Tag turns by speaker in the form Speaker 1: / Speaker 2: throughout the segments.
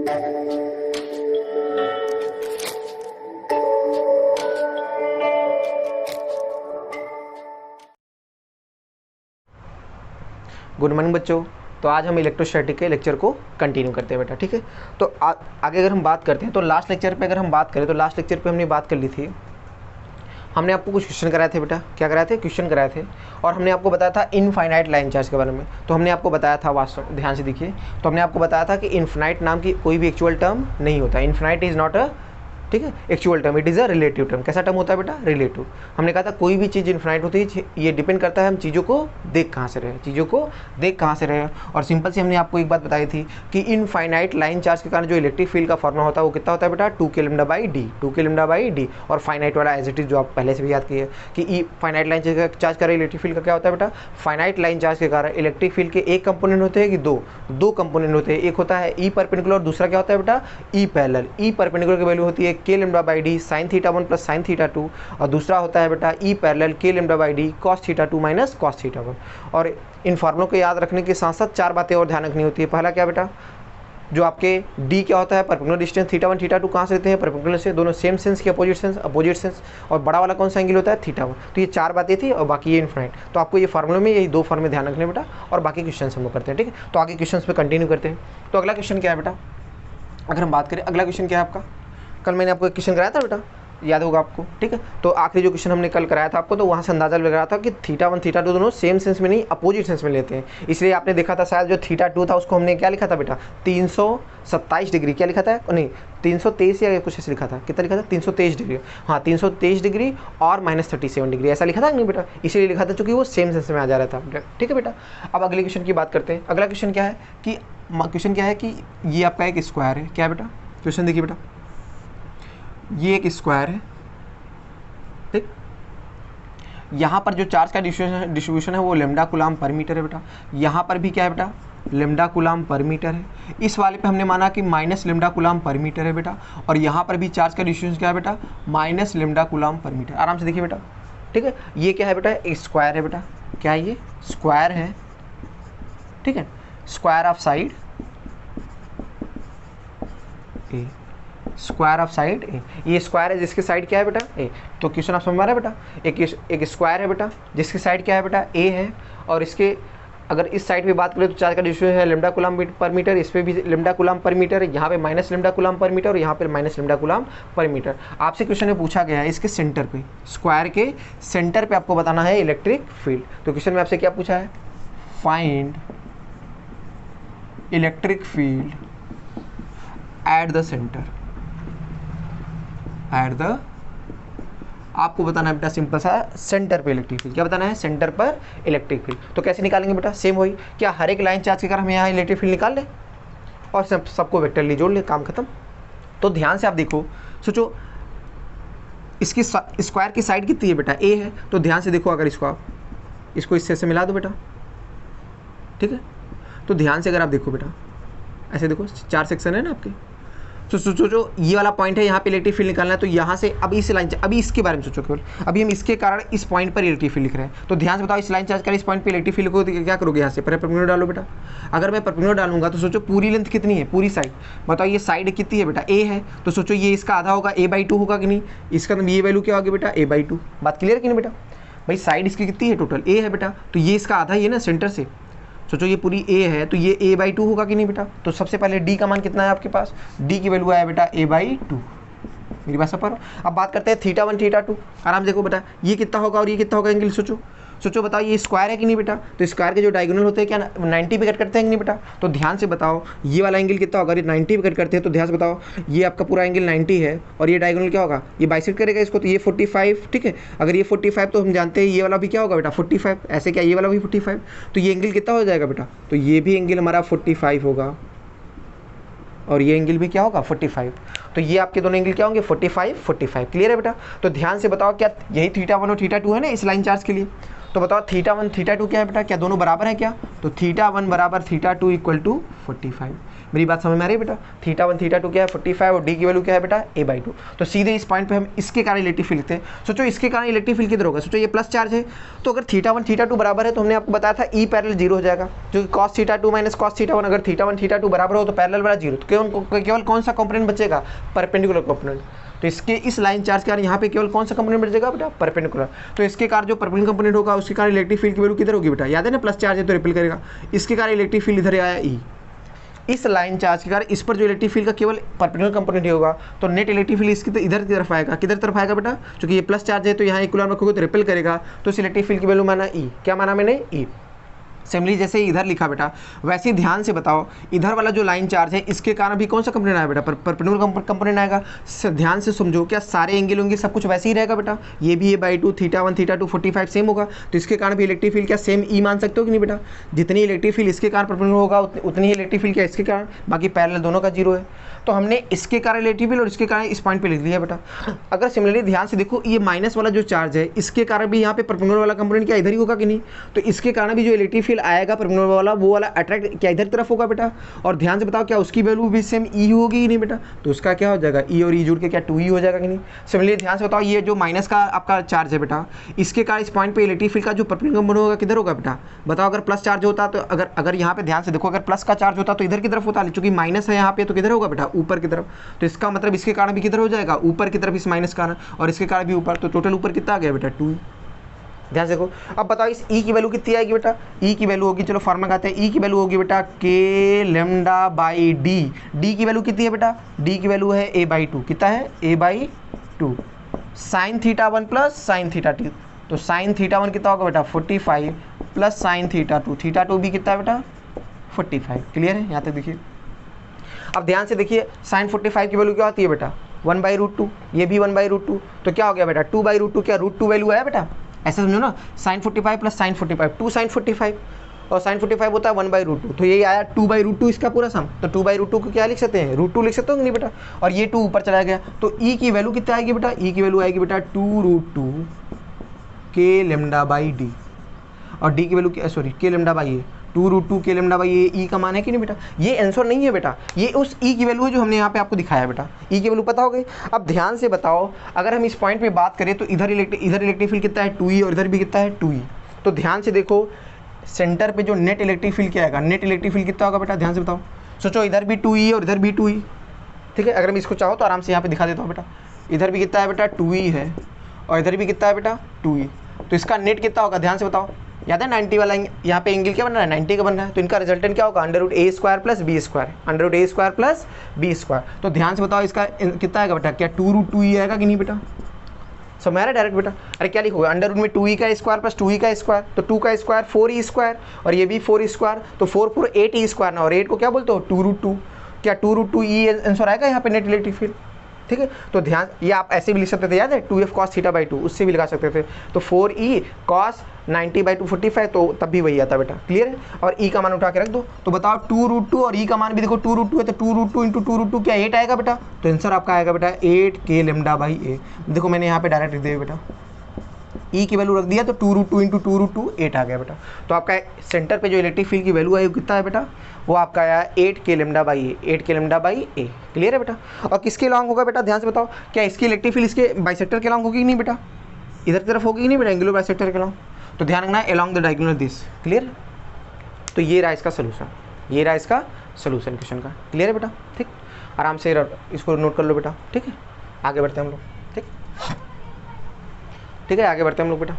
Speaker 1: Good morning बच्चों। तो आज हम इलेक्ट्रोस्टैटिक के लेक्चर को कंटिन्यू करते हैं बेटा, ठीक है। तो आगे अगर हम बात करते हैं तो लास्ट लेक्चर पे अगर हम बात करें तो लास्ट लेक्चर पे हमने बात कर ली थी, हमने आपको कुछ क्वेश्चन कराए थे बेटा। क्या कराए थे? क्वेश्चन कराए थे। और हमने आपको बताया था इनफाइनाइट लाइन चार्ज के बारे में। तो हमने आपको बताया था, वास्तव ध्यान से देखिए, तो हमने आपको बताया था कि इनफाइनाइट नाम की कोई भी एक्चुअल टर्म नहीं होता। इनफाइनाइट इज नॉट अ, ठीक है, actual term, it is a relative term. कैसा टर्म होता है बेटा? रिलेटिव। हमने कहा था कोई भी चीज़ इनफाइनाइट होती है, ये डिपेंड करता है हम चीज़ों को देख कहाँ से रहे, चीज़ों को देख कहाँ से रहे। और सिंपल से हमने आपको एक बात बताई थी कि इनफाइनाइट लाइन चार्ज के कारण जो इलेक्ट्रिक फील्ड का फॉर्मूला होता है वो कितना होता है बेटा? 2k lambda by D, 2k lambda by D. और फाइनाइट वाला एज इट इज जो आप पहले से भी याद किए कि फाइनाइट लाइन चार्ज का इलेक्ट्रिक फील्ड का क्या होता है बेटा? फाइनाइट लाइन चार्ज के कारण इलेक्ट्रिक फील्ड के एक कंपोनेंट होते हैं कि दो कंपोनेंट होते हैं। एक होता है ई परपेंडिकुलर और दूसरा क्या होता है बेटा? E parallel. ई परपेंडिकुलर की वैल्यू होती है k lambda by D sign theta 1 plus sine theta 2, और दूसरा होता है बेटा E parallel k lambda by D cos theta 2 minus cos theta 1। और इन फॉर्मूलों को याद रखने के साथ साथ चार बातें और ध्यान रखनी होती है। पहला क्या बेटा? जो आपके d क्या होता है? परपेंडिकुलर डिस्टेंस थीटा 1 थीटा 2 कहाँ से लेते हैं? परपेंडिकुलर से। दोनों सेम सेंस के अपोजिट सेंस। और बड़ा वाला कौन सा एंगल होता है? थीटा 1। तो ये चार बातें थी और बाकी ये इनफाइनाइट। तो आपको ये फार्मूले में यही दो फॉर्मूले ध्यान रखने बेटा, और बाकी क्वेश्चन हम लोग करते हैं, ठीक है। तो आगे क्वेश्चन पे कंटिन्यू करते हैं। तो अगला क्वेश्चन क्या है बेटा? अगर हम बात करें अगला क्वेश्चन क्या है आपका, कल मैंने आपको एक क्वेश्चन कराया था बेटा, याद होगा आपको, ठीक है। तो आखिरी जो क्वेश्चन हमने कल कराया था आपको, तो वहाँ से अंदाजा लग रहा था कि थीटा 1 थीटा 2 दोनों सेम सेंस में नहीं अपोजिट सेंस में लेते हैं। इसलिए आपने देखा था शायद जो थीटा 2 था उसको हमने क्या लिखा था बेटा? 327 डिग्री। क्या लिखा था? नहीं 323 या कुछ ऐसे लिखा था। कितना लिखा था? 323 डिग्री। हाँ 323 डिग्री और माइनस 37 डिग्री ऐसा लिखा था नहीं बेटा? इसीलिए लिखा था क्योंकि वो सेम सेंस में आ जा रहा था, ठीक है बेटा। अब अगले क्वेश्चन की बात करते हैं। अगला क्वेश्चन क्या है कि ये आपका एक स्क्वायर है। क्या बेटा? क्वेश्चन देखिए बेटा, ये एक स्क्वायर है, ठीक। यहाँ पर जो चार्ज का डिस्ट्रीब्यूशन है वो लैम्डा कूलम पर मीटर है बेटा। यहाँ पर भी क्या है बेटा? लैम्डा कूलम पर मीटर है। इस वाले पे हमने माना कि minus lambda coulomb per metre है बेटा। और यहाँ पर भी चार्ज का डिस्ट्रीब्यूशन क्या है बेटा? Minus lambda coulomb per metre. आराम से देखिए बेटा, ठीक है। ये क्या है बेटा? एक स्क्वायर है बेटा। क्या है ये? स्क्वायर है, ठीक है। Square of side A, square of side A. ये स्क्वायर है जिसकी साइड क्या है बेटा? ए। तो क्वेश्चन आप समझ में आ रहा है बेटा? एक स्क्वायर है बेटा जिसकी साइड क्या है बेटा? ए है। और इसके अगर इस साइड पे बात करें तो चार्ज का डिस्ट्रीब्यूशन है लैम्डा कूलम पर मीटर। इस पे भी लैम्डा कूलम पर मीटर है। यहाँ पे minus lambda coulomb per metre और यहाँ पे minus lambda coulomb per metre. आपसे क्वेश्चन में पूछा गया है इसके सेंटर पे, स्क्वायर के सेंटर पे आपको बताना है इलेक्ट्रिक फील्ड। तो क्वेश्चन में आपसे क्या पूछा है? Find electric field at the centre. आपको बताना है बेटा सिंपल सा, सेंटर पे इलेक्ट्रिक फील्ड। क्या बताना है? सेंटर पर इलेक्ट्रिक फील्ड। तो कैसे निकालेंगे बेटा? सेम वही, क्या हर एक लाइन चार्ज के कारण हम यहाँ इलेक्ट्रिक फील्ड निकाल लें और सबको वेक्टरली जोड़ ले, काम खत्म। तो ध्यान से आप देखो, सोचो इसकी स्क्वायर की साइड कितनी है बेटा? ए है। तो ध्यान से देखो, अगर इसको इससे से मिला दो बेटा, ठीक है। तो ध्यान से अगर आप देखो बेटा, ऐसे देखो, चार सेक्शन है ना आपके। तो सोचो जो ये वाला पॉइंट है यहाँ पे इलेक्ट्रिक फील्ड निकालना है। तो यहाँ से अब इस लाइन, अभी इसके बारे में सोचो केवल, अभी हम इसके कारण इस पॉइंट पर इलेक्ट्रिक फील्ड लिख रहे हैं। तो ध्यान से बताओ, इस लाइन चार्ज कर इस पॉइंट पे इलेक्ट्रिक फील्ड को क्या करोगे? यहाँ से परपेंडिकुलर डालो बेटा। अगर मैं परपेंडिकुलर डालूंगा तो सोचो पूरी लेंथ कितनी है? पूरी साइड बताओ, ये साइड कितनी है बेटा? ए है। तो सोचो ये इसका आधा होगा, a/2 होगा कि नहीं? इसका ये वैल्यू क्या होगी बेटा? a/2। बात क्लियर कि नहीं बेटा? भाई साइड इसकी कितनी है? टोटल ए है बेटा। तो ये इसका आधा ही है ना सेंटर से। सोचो ये पूरी ए है तो ये a/2 होगा कि नहीं बेटा? तो सबसे पहले d का मान कितना है आपके पास? d की वैल्यू आया बेटा a/2। मेरी बात सब पर। अब बात करते हैं थीटा 1 थीटा 2। आराम से देखो बेटा, ये कितना होगा और ये कितना होगा एंगल? सोचो बताओ, ये स्क्वायर है कि नहीं बेटा? तो स्क्वायर के जो डायगोनल होते हैं क्या 90 पे कट करते हैं कि नहीं बेटा? तो ध्यान से बताओ ये वाला एंगल कितना होगा? ये 90 पे कट करते हैं। तो ध्यान से बताओ, ये आपका पूरा एंगल 90 है और ये डायगोनल क्या होगा? ये बाइसेक्ट करेगा इसको, तो ये 45, ठीक है। अगर ये 45 तो हम जानते हैं ये वाला भी क्या होगा बेटा? 45। ऐसे क्या ये वाला भी 45? तो ये एंगल कितना हो जाएगा बेटा? तो ये भी एंगल हमारा 45 होगा और ये एंगल भी क्या होगा? 45। तो ये आपके दोनों एंगल क्या होंगे? 45 45। क्लियर है बेटा? तो ध्यान से बताओ, क्या यही थीटा 1 और थीटा 2 है ना इस लाइन चार्ज के लिए? तो बताओ θ1 θ2 क्या है बेटा, क्या दोनों बराबर है क्या? तो θ1 बराबर θ2 इक्वल टू 45। मेरी बात समझ में आ रही है बेटा? θ1 θ2 क्या है 45 और डी की वैल्यू क्या है बेटा a/2। तो सीधे इस पॉइंट पे हम इसके कारण इलेक्ट्रिक फील्ड लिखते हैं। सोचो इसके कारण इलेक्ट्रिक फील्ड किधर होगा, सोचो ये प्लस चार्ज है, तो अगर θ1 θ2 बराबर है तो हमने आपको बताया था E पैरेलल 0 हो जाएगा, जो कि cos θ2 माइनस cos θ1, अगर θ1 θ2 बराबर हो तो पैरेलल वाला 0, तो केवल कौन सा कंपोनेंट बचेगा, परपेंडिकुलर कंपोनेंट। तो इसके इस लाइन चार्ज के कारण यहाँ पे केवल कौन सा कंपोनेंट बचेगा बेटा, परपेंडिकुलर। तो इसके कारण जो परपेंडिकुलर कंपोनेंट होगा उसके कारण इलेक्ट्रिक फील्ड की वैल्यू किधर होगी बेटा, याद है ना, प्लस चार्ज है तो रिपेल करेगा, इसके कारण इलेक्ट्रिक फील्ड इधर आया E। इस लाइन चार्ज के कारण इस पर जो इलेक्ट्रिक फील्ड का केवल परपेंडिकुलर कंपोनेंट ही होगा, तो नेट इलेक्ट्रिक फील्ड इसकी इधर की तरफ आएगा, किधर तरफ आएगा बेटा, क्योंकि ये प्लस चार्ज है तो यहाँ इक्विलिब्रियम रखोगे तो रिपेल करेगा, तो इस इलेक्ट्रिक फील्ड की वैल्यू माना E। क्या माना मैंने, E। सिमिलरली जैसे इधर लिखा बेटा, वैसे ही ध्यान से बताओ इधर वाला जो लाइन चार्ज है इसके कारण भी कौन सा कंपोनेंट आया बेटा, परपेंडिकुलर कंपोनेंट आएगा। ध्यान से समझो, क्या सारे एंगल होंगे, सब कुछ वैसे ही रहेगा बेटा, ये भी a/2 θ1 θ2 45 सेम होगा, तो इसके कारण भी इलेक्ट्रिक फील्ड क्या सेम E मान सकते हो कि नहीं बेटा। जितनी इलेक्ट्रिक फील्ड इसके कारण परपेंडिकुलर होगा उतनी ही इलेक्ट्रिक फील्ड क्या इसके कारण, बाकी पैरेलल दोनों का 0 है। तो हमने इसके कारण इलेक्ट्रिक फील्ड और इसके कारण इस पॉइंट पे लिख लिया बेटा। अगर सिमिलरली ध्यान से देखो, ये माइनस वाला जो चार्ज है इसके कारण भी यहाँ पे परपेंडिकुलर वाला कंपोनेंट क्या इधर ही होगा कि नहीं, तो इसके कारण भी जो इलेक्ट्रिक फील्ड आएगा परपेंडिकुलर वाला, वो वाला अट्रैक्ट क्या इधर तरफ होगा बेटा। और ध्यान से बताओ क्या उसकी वैल्यू भी सेम E होगी कि नहीं बेटा, तो उसका क्या हो जाएगा, E और E जुड़ के क्या 2E हो जाएगा कि नहीं। सिमिलरली ध्यान से बताओ, ये जो माइनस का आपका चार्ज है बेटा, इसके कारण इस पॉइंट पे इलेक्ट्रिक फील्ड का जो परपेंडिकुलर कंपोनेंट होगा किधर होगा बेटा, बताओ। अगर प्लस चार्ज होता तो अगर यहाँ पे ध्यान से देखो, अगर प्लस का चार्ज होता तो इधर की तरफ होता, चूंकि माइनस है यहाँ पे तो किधर होगा बेटा, ऊपर की तरफ। तो इसका मतलब इसके कारण भी किधर हो जाएगा, ऊपर की तरफ, इस माइनस कारण, और इसके कारण भी ऊपर, तो टोटल ऊपर कितना आ गया बेटा 2। ध्यान से देखो, अब बताओ इस E की वैल्यू कितनी आएगी बेटा, E की वैल्यू होगी, चलो फॉर्मूला कहते हैं, E की वैल्यू होगी बेटा k λ/d। D की वैल्यू कितनी है बेटा, D की वैल्यू है a/2, कितना है a/2 sin θ1 प्लस sin θ2। तो sin θ1 कितना होगा बेटा 45 प्लस sin θ2, θ2 भी कितना है बेटा 45। क्लियर है यहाँ तक देखिए। अब ध्यान से देखिए, sin 45 की वैल्यू क्या होती है बेटा 1/√2, ये भी 1/√2, तो क्या हो गया बेटा 2/√2, क्या √2 वैल्यू है बेटा, ऐसा समझो ना, sin 45 प्लस sin 45 2 sin 45, और sin 45 होता है 1/√2, तो यही आया 2/√2 इसका पूरा सम। तो 2/√2 को क्या लिख सकते हैं, √2 लिख सकते हो नहीं बेटा, और ये 2 ऊपर चला गया, तो E की वैल्यू कितना आएगी बेटा, E की वैल्यू आएगी बेटा 2√2 k λ/d, और D की value k λ/a 2√2 k λ/a, E का मान है कि नहीं बेटा। ये आंसर नहीं है बेटा, ये उस E की वैल्यू है जो हमने यहाँ पे आपको दिखाया है बेटा, E की वैल्यू पता हो गई। अब ध्यान से बताओ, अगर हम इस पॉइंट पे बात करें तो इधर इलेक्ट्रिक फील्ड कितना है 2E, और इधर भी कितना है 2E। तो ध्यान से देखो, सेंटर पे जो नेट इलेक्ट्रिक फील्ड क्या आएगा, नेट इलेक्ट्रिक फील्ड कितना होगा बेटा, ध्यान से बताओ। सोचो इधर भी 2E और इधर भी 2E, ठीक है। अगर मैं इसको चाहो तो आराम से यहाँ पे दिखा देता हूँ बेटा, इधर भी कितना है बेटा 2E है, और इधर भी कितना है बेटा 2E, तो इसका नेट कितना होगा, ध्यान से बताओ। याद है 90 वाला यहाँ पे एंगल क्या बन रहा है, 90 का बन रहा है, तो इनका रिजल्टेंट क्या होगा √a² plus b², √a² plus b²। तो ध्यान से बताओ इसका कितना आएगा बेटा, क्या 2√2E आएगा कि नहीं बेटा, समझ आ रहा है डायरेक्ट बेटा। अरे क्या लिखोगे, अंडर में 2E का स्क्वायर प्लस 2E का स्क्वायर, तो 2 का स्क्वायर 4E², और ये भी 4E², तो 4 4 8E² ना, और 8 को क्या बोलते हो 2√2, क्या 2√2E आंसर आएगा यहाँ पे नेट इलेक्ट्रिक फील्ड, ठीक है। तो ध्यान, ये आप ऐसे भी लिख सकते थे, याद है 2f cos θ/2, उससे भी लगा सकते थे, तो 4E cos 90/2 45, तो तब भी वही आता बेटा, क्लियर है। और E का मान उठा के रख दो, तो बताओ 2√2 और E का मान भी देखो 2√2 है, तो 2√2 इंटू 2√2 क्या 8 आएगा बेटा, तो आंसर आपका आएगा बेटा 8 k λ/a। देखो मैंने यहाँ पे डायरेक्ट लिख दिया बेटा, E की वैल्यू रख दिया, तो 2√2 इंटू 2√2 8 आ गया बेटा। तो आपका सेंटर पे जो इलेक्ट्रिक फील्ड की वैल्यू है वो कितना है बेटा, वो आपका आया 8 k λ/a, 8 k λ/a। Clear है बेटा। और किसके लॉन्ग होगा बेटा, ध्यान से बताओ, क्या इसकी इलेक्ट्रिक फील्ड इसके बाइसेक्टर के लॉन्ग होगी कि नहीं बेटा, इधर की तरफ होगी कि नहीं बेटा, एंगुलर बाइसेक्टर के लॉन्ग। तो ध्यान रखना है along the diagonal this, clear. तो ये रहा इसका सोल्यूशन, ये रहा इसका सोल्यूशन क्वेश्चन का, क्लियर है बेटा, ठीक। आराम से इसको नोट कर लो बेटा, ठीक है। आगे बढ़ते हैं हम लोग, ठीक, ठीक है, आगे बढ़ते हैं हम लोग बेटा।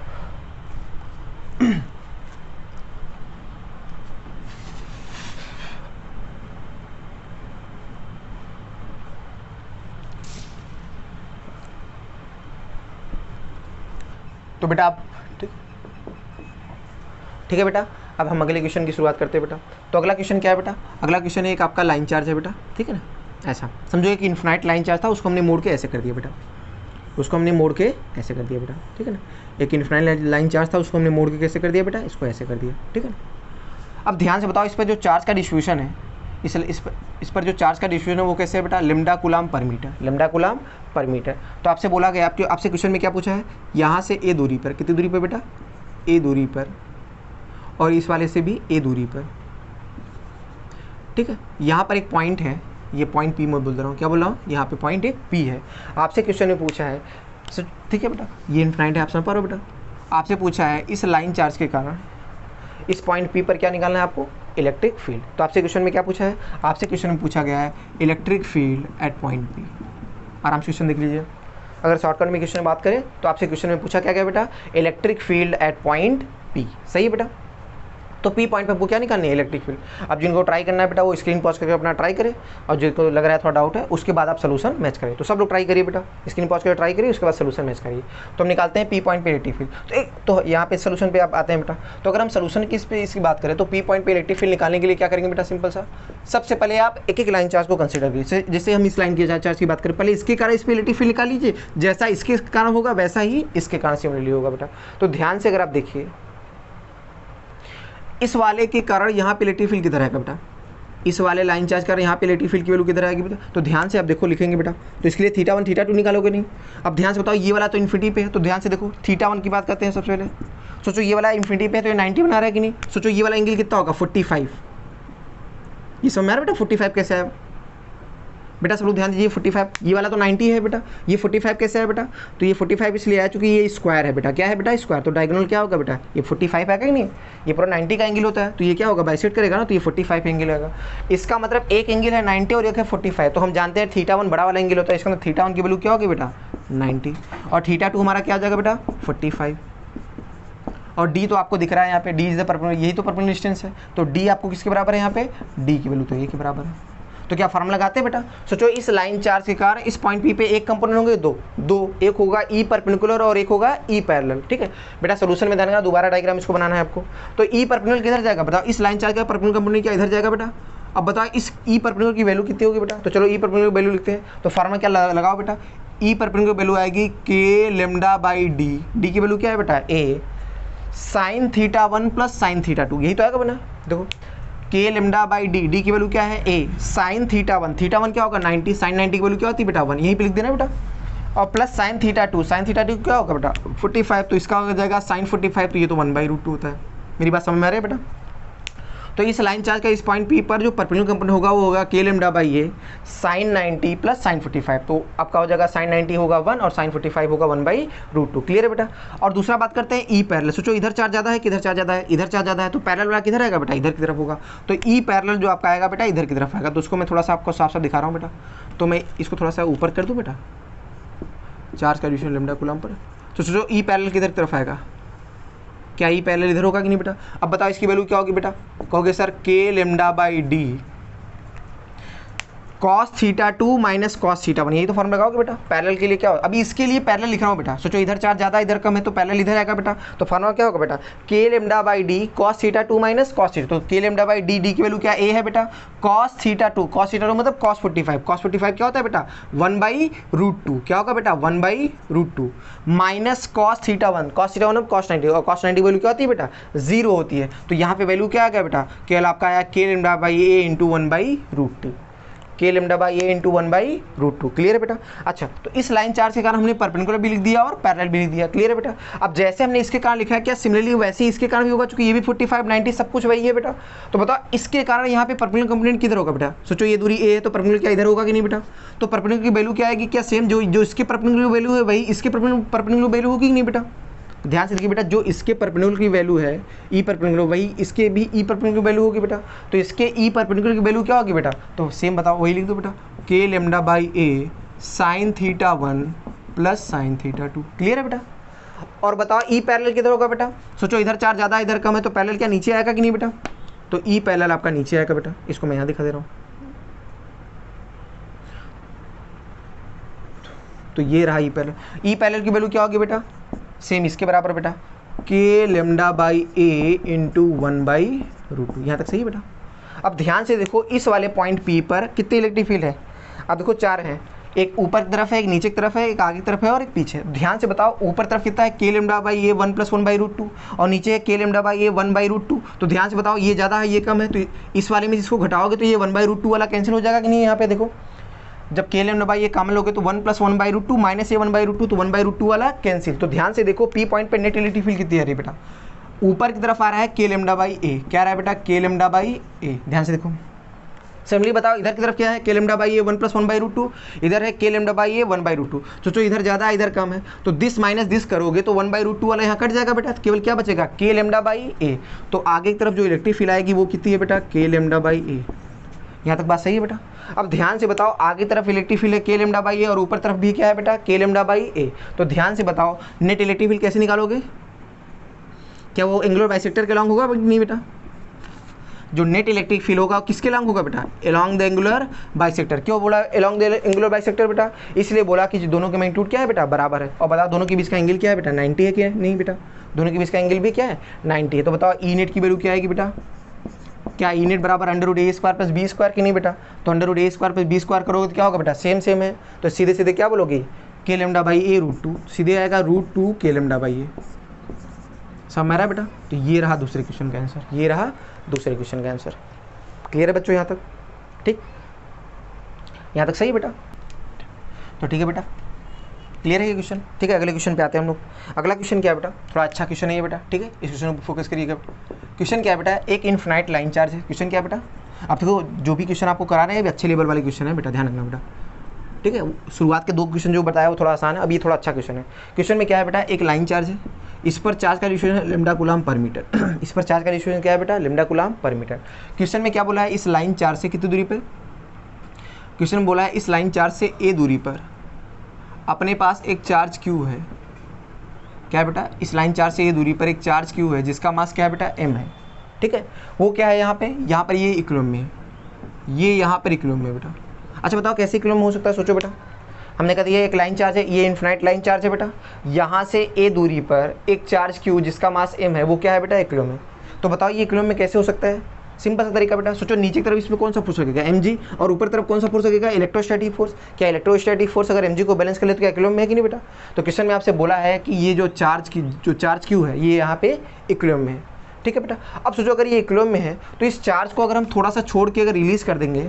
Speaker 1: तो बेटा आप ठीक है बेटा, अब हम अगले क्वेश्चन की शुरुआत करते हैं बेटा। तो अगला क्वेश्चन क्या है बेटा, अगला क्वेश्चन है एक आपका लाइन चार्ज है बेटा, ठीक है ना। ऐसा समझो एक इन्फिनाइट लाइन चार्ज था, उसको हमने मोड़ के ऐसे कर दिया बेटा, उसको हमने मोड़ के ऐसे कर दिया बेटा, ठीक है ना। एक इन्फिनाइट लाइन चार्ज था, उसको हमने मोड़ के कैसे कर दिया बेटा, इसको ऐसे कर दिया, ठीक है ना। अब ध्यान से बताओ, इस पर जो चार्ज का डिस्ट्रीब्यूशन है, इस पर जो चार्ज का डिस्ट्रीब्यूशन है वो कैसे है बेटा, लैम्डा कूलम्ब पर मीटर, लैम्डा कूलम्ब पर मीटर। तो आपसे बोला गया, आपसे क्वेश्चन में क्या पूछा है, यहाँ से ए दूरी पर, कितनी दूरी पर बेटा, ए दूरी पर और इस वाले से भी ए दूरी पर, ठीक है। यहाँ पर एक पॉइंट है, ये पॉइंट पी मैं बोल रहा हूँ, क्या बोल रहा हूँ, यहाँ पे पॉइंट एक पी है। आपसे क्वेश्चन में पूछा है, ठीक है बेटा, ये इनफाइनाइट है, आप समझ पा रहे हो बेटा। आपसे पूछा है इस लाइन चार्ज के कारण इस पॉइंट पी पर क्या निकालना है आपको, इलेक्ट्रिक फील्ड। तो आपसे क्वेश्चन में क्या पूछा है, आपसे क्वेश्चन में पूछा गया है electric field at point P. आराम से क्वेश्चन देख लीजिए। अगर शॉर्टकट में क्वेश्चन बात करें तो आपसे क्वेश्चन में पूछा क्या गया बेटा, electric field at point P, सही है बेटा। तो पी पॉइंट पे आपको क्या निकालनी है, इलेक्ट्रिक फील्ड। अब जिनको ट्राई करना है बेटा वो स्क्रीन पॉज करके अपना ट्राई करें, और जिनको लग रहा है थोड़ा डाउट है उसके बाद आप सोल्यूशन मैच करें। तो सब लोग ट्राई करिए बेटा, स्क्रीन पॉज करके ट्राई करिए, उसके बाद सोल्यूशन मैच करिए। तो हम निकालते हैं पी पॉइंट पे इलेक्ट्रिक फील्ड। तो यहाँ पे सोल्यूशन पे आप आते हैं बेटा। तो अगर हम सोल्यूशन की इसकी बात करें तो पी पॉइंट पे इलेक्ट्रिक फील्ड निकालने के लिए क्या करेंगे बेटा, सिंपल सा, सबसे पहले आप एक एक लाइन चार्ज को कंसिडर कीजिए। जैसे हम इस लाइन की चार्ज की बात करें, पहले इसके कारण इस पे इलेक्ट्रिक फील्ड निकाल लीजिए, जैसा इसके कारण होगा वैसा ही इसके कारण सिमिलरली होगा बेटा। तो ध्यान से अगर आप देखिए, इस वाले के कारण यहाँ पे इलेक्ट्रिक फील्ड किधर आएगा बेटा, इस वाले लाइन चार्ज कारण यहाँ पे इलेक्ट्रिक फील्ड की वैल्यू किधर आएगी बेटा। तो ध्यान से आप देखो, लिखेंगे बेटा, तो इसके लिए थीटा 1 थीटा 2 निकालोगे नहीं। अब ध्यान से बताओ, ये वाला तो इन्फिनिटी पे है, तो ध्यान से देखो थीटा 1 की बात करते हैं सबसे पहले। सोचो ये वाला इन्फिनिटी पे है तो ये 90 बना रहा है कि नहीं। सोचो ये वाला एंगल कितना होगा, 45। ये समझ में आ रहा है बेटा 45 कैसे है बेटा, सब लोग ध्यान दीजिए। 45, ये वाला तो 90 है बेटा, ये 45 कैसे है बेटा, तो ये 45 इसलिए आया चूंकि ये स्क्वायर है बेटा। क्या है बेटा, स्क्वायर। तो डायगोनल क्या होगा बेटा, ये 45 आएगा कि नहीं, ये पूरा 90 का एंगल होता है, तो ये क्या होगा, बाइसेक्ट करेगा ना, तो ये 45 एंगल आएगा। इसका मतलब एक एंगल है 90 और एक है 45। तो हम जानते हैं थीटा 1 बड़ा वाला एंगल होता है, इसका मतलब थीटा 1 की वैल्यू क्या होगी बेटा, 90, और थीटा 2 हमारा क्या आ जाएगा बेटा, 45। और डी तो आपको दिख रहा है यहाँ पे, डी इज द परपेंडिकुलर, यही तो परपेंडिकुलर डिस्टेंस है। तो डी आपको किसके बराबर है, यहाँ पे डी की वैल्यू तो ये के बराबर है। तो क्या फॉर्मूला लगाते हैं बेटा, सोचो इस लाइन चार्ज के कारण इस पॉइंट पी पे एक कंपोनेंट होंगे, दो, एक होगा ई परपेंडिकुलर और एक होगा ई पैरेलल, ठीक है बेटा। सोल्यूशन में ध्यान देना, दोबारा डायग्राम इसको बनाना है आपको। तो ई परपेंडिकुलर किधर जाएगा बताओ, इस लाइन चार्ज का परपेंडिकुलर कंपोनेंट क्या इधर जाएगा बेटा। अब बताओ इस ई परपेंडिकुलर की वैल्यू कितनी होगी बेटा, तो चलो ई परपेंडिकुलर वैल्यू लिखते हैं। तो फॉर्मूला क्या लगाओ बेटा, ई परपेंडिकुलर वैल्यू आएगी के लेमडा बाई डी, डी की वैल्यू क्या है बेटा, A sine theta 1 plus sine theta 2, यही तो आएगा बेटा। देखो के लेमडा बाई डी, डी की वैल्यू क्या है, ए साइन थीटा 1, थीटा 1 क्या होगा 90, साइन 90 की वैल्यू क्या होती है बेटा 1, यहीं पे लिख देना बेटा। और plus sine theta 2, sign theta 2 क्या होगा बेटा 45, तो इसका हो जाएगा साइन 45, तो ये तो 1/√2 होता है। मेरी बात समझ में आ रही है बेटा। तो इस लाइन चार्ज का इस पॉइंट पी पर जो परपेंडिकुलर कंपोनेंट होगा वो होगा k lambda by a sine 90 plus sine 45। तो आपका हो जाएगा साइन 90 होगा 1 और साइन 45 होगा 1/√2। क्लियर है बेटा। और दूसरा बात करते हैं ई पैरेलल। सोचो इधर चार्ज ज़्यादा है, किधर चार्ज ज़्यादा है, इधर चार्ज ज़्यादा है, तो पैरेलल वाला किधर आएगा बेटा, इधर की तरफ होगा। तो ई पैरेलल जो आपका आएगा बेटा इधर की तरफ आएगा। तो उसको मैं थोड़ा सा आपको साफ साफ दिखा रहा हूँ बेटा। तो मैं इसको थोड़ा सा ऊपर कर दूँ बेटा, चार्ज का डिस्ट्रीब्यूशन लेमडा कूलम पर। तो सोचो ई पैरेलल किधर की तरफ आएगा, क्या ई पैरेलल इधर होगा कि नहीं बेटा। अब बताओ इसकी वैल्यू क्या होगी बेटा, कहोगे सर के lambda by D cos theta 2 minus cos theta 1, यही तो फॉर्मूला लगाओगे बेटा। पैरेलल के लिए क्या हो, अभी इसके लिए पैरेलल लिख रहा हूँ बेटा। सोचो इधर चार्ज ज़्यादा इधर कम है तो पैरेलल इधर आएगा बेटा। तो फॉर्मूला क्या होगा बेटा, के lambda by D cos theta 2 minus cos theta. तो के लेमडा बाई डी, डी की वैल्यू क्या ए है बेटा, कॉस थीटा 2, कॉस थीटा 2 मतलब कॉस 45, कॉस 45 क्या होता है बेटा 1/√2, क्या होगा बेटा 1/√2 minus cos theta 1, cos theta 1 cos 90, और कॉस 90 की वैल्यू क्या होती है बेटा 0 होती है। तो यहाँ पे वैल्यू क्या आ गया बेटा, केवल आपका आया के लेमडा बाई ए इंटू 1/√2, के lambda by A into 1/√2। Clear है बेटा। अच्छा, तो इस लाइन चार्ज के कारण हमने परपेंडिकुलर भी लिख दिया और पैरेलल भी लिख दिया। क्लियर है बेटा। अब जैसे हमने इसके कारण लिखा है क्या सिमिलरली वैसे ही इसके कारण भी होगा, क्योंकि ये भी 45 90 सब कुछ वही है बेटा। तो बताओ इसके कारण यहाँ पे परपेंडिकुलर कंपोनेंट किधर होगा बेटा। सोचो ये दूरी ए है तो परपेंडिकुलर क्या इधर होगा कि नहीं बेटा। तो परपेंडिकुलर की वैल्यू क्या आएगी, क्या सेम जो इसके परपेंडिकुलर वैल्यू है वही इसके परपेंडिकुलर वैल्यू होगी कि नहीं बेटा। ध्यान से देखिए बेटा, जो इसके परपेंडिकुलर की वैल्यू है ई परपेंडिकुलर वही इसके भी ई परपेंडिकुलर वैल्यू होगी बेटा। तो इसके ई परपेंडिकुलर की वैल्यू क्या होगी बेटा, तो सेम बताओ वही लिख दो बेटा, के lambda by a sine theta 1 plus sine theta 2। Clear है बेटा। और बताओ ई पैरेलल किधर होगा बेटा। सोचो इधर चार्ज ज़्यादा इधर कम है तो पैरेलल क्या नीचे आएगा कि नहीं बेटा। तो ई पैरेलल आपका नीचे आएगा बेटा। इसको मैं यहाँ दिखा दे रहा हूँ। तो ये रहा ई पैरेलल। ई पैरेलल की वैल्यू क्या होगी बेटा, सेम इसके बराबर बेटा, के लेमडा बाई ए इंटू 1/√2। यहाँ तक सही है बेटा। अब ध्यान से देखो, इस वाले पॉइंट पी पर कितने इलेक्ट्रिक फील्ड है। अब देखो 4 हैं, एक ऊपर की तरफ है, एक नीचे की तरफ है, एक आगे की तरफ है और एक पीछे। ध्यान से बताओ ऊपर तरफ कितना है, के लेमडा बाई ए 1 + 1/√2 और नीचे है के लेमडा बाई ए 1/√2। तो ध्यान से बताओ ये ज़्यादा है ये कम है, तो इस वाले में जिसको घटाओगे तो ये 1/√2 वाला कैंसिल हो जाएगा कि नहीं। यहाँ पे देखो जब के लेमडा बाई ए कॉमन लोगे तो 1 + 1/√2 माइनस ए 1/√2, तो 1/√2 वाला कैंसिल। तो ध्यान से देखो पी पॉइंट पे नेट इलेक्ट्रिक फील्ड कितनी आ रही है बेटा, ऊपर की तरफ आ रहा है के लेमडा बाई ए, क्या आ रहा है बेटा के लेमडा बाई ए, ध्यान से देखो। सिमिलरली बताओ इधर की तरफ क्या है के लेमडा बाई ए 1 + 1/√2, इधर है के लेमडा बाई ए 1/√2। सोचो इधर ज़्यादा इधर कम है, तो दिस माइनस दिस करोगे तो 1/√2 वाला यहाँ कट जाएगा बेटा, तो केवल क्या बचेगा के लेमडा बाई ए। तो आगे की तरफ जो इलेक्ट्रिक फील्ड आएगी वो कितनी है बेटा के लेमडा बाई ए। यहाँ तक बात सही है बेटा। अब ध्यान से बताओ आगे तरफ इलेक्ट्रिक फील्ड है के लेमडा बाई ए और ऊपर तरफ भी क्या है बेटा के लेमडा बाई ए। तो ध्यान से बताओ नेट इलेक्ट्रिक फील्ड कैसे निकालोगे, क्या वो एंगुलर बाइसेक्टर के अलॉन्ग होगा नहीं बेटा? जो नेट इलेक्ट्रिक फील्ड होगा किसके अलॉन्ग होगा बेटा अलॉन्ग द एंगुलर बाइसेक्टर। क्यों बोला अलॉन्ग द एंगुलर बाइसेक्टर बेटा? इसलिए बोला कि दोनों के मैग्नीट्यूड क्या है बेटा बराबर है। और बताओ दोनों के बीच का एंगल क्या है बेटा 90 है क्या नहीं बेटा? दोनों के बीच का एंगल भी क्या है 90 है। तो बताओ ई नेट की वैल्यू क्या आएगी बेटा, क्या ई नेट बराबर √a² + b² की नहीं बेटा? तो √a² + b² करोगे तो क्या होगा बेटा सेम है। तो सीधे सीधे क्या बोलोगे के लेमडा बाई ए √2, सीधे आएगा √2 के लेमडा बाई ए। समझ में आ रहा है बेटा? तो ये रहा दूसरे क्वेश्चन का आंसर, ये रहा दूसरे क्वेश्चन का आंसर। क्लियर है बच्चों यहाँ तक? ठीक, यहाँ तक सही है बेटा? तो ठीक है बेटा, क्लियर है ये क्वेश्चन? ठीक है, अगले क्वेश्चन पे आते हैं हम लोग। अगला क्वेश्चन क्या है बेटा, थोड़ा अच्छा क्वेश्चन है ये बेटा, ठीक है, इस क्वेश्चन पर फोकस करिएगा। क्वेश्चन क्या है बेटा, एक इनफिनाइट लाइन चार्ज है। क्वेश्चन क्या है बेटा, अब देखो जो भी क्वेश्चन आपको करा रहे हैं अच्छे लेवल वाले क्वेश्चन है बेटा, ध्यान रखना बेटा। ठीक है, शुरुआत के 2 क्वेश्चन जो बताया वो थोड़ा आसान है, अब ये थोड़ा अच्छा क्वेश्चन है। क्वेश्चन में क्या है बेटा, एक लाइन चार्ज है, इस पर चार्ज का डिस्ट्रीब्यूशन है लैम्डा कूलम पर मीटर। इस पर चार्ज का डिस्ट्रीब्यूशन क्या है बेटा lambda coulomb per metre. Question में क्या बोला है, इस लाइन चार्ज से कितनी दूरी पर, क्वेश्चन में बोला है इस लाइन चार्ज से ए दूरी पर अपने पास एक चार्ज क्यू है। क्या है बेटा, इस लाइन चार्ज से ये दूरी पर एक चार्ज क्यू है जिसका मास क्या है बेटा m है। ठीक है, वो क्या है यहाँ पर ये इक्विलिब्रियम में है, ये यहाँ पर इक्विलिब्रियम में बेटा। अच्छा बताओ कैसे इक्विलिब्रियम हो सकता है, सोचो बेटा। हमने कहा ये एक लाइन चार्ज है, ये इन्फिनाइट लाइन चार्ज है बेटा, यहाँ से ए दूरी पर एक चार्ज क्यू जिसका मास m है वो क्या है बेटा इक्विलिब्रियम में। तो बताओ ये इक्विलिब्रियम में कैसे हो सकता है, सिंपल सा तरीका बेटा। सोचो नीचे की तरफ इसमें कौन सा फोर्स लगेगा mg, और ऊपर तरफ कौन सा फोर्स लगेगा इलेक्ट्रोस्टैटिक फोर्स। क्या इलेक्ट्रोस्टैटिक फोर्स अगर mg को बैलेंस कर ले तो क्या इक्विलिब्रियम में है कि नहीं बेटा? तो क्वेश्चन में आपसे बोला है कि ये जो चार्ज क्यू है ये यहाँ पे इक्विलिब्रियम में है। ठीक है बेटा, अब सोचो अगर ये इक्विलिब्रियम में है तो इस चार्ज को अगर हम थोड़ा सा छोड़ के अगर रिलीज कर देंगे,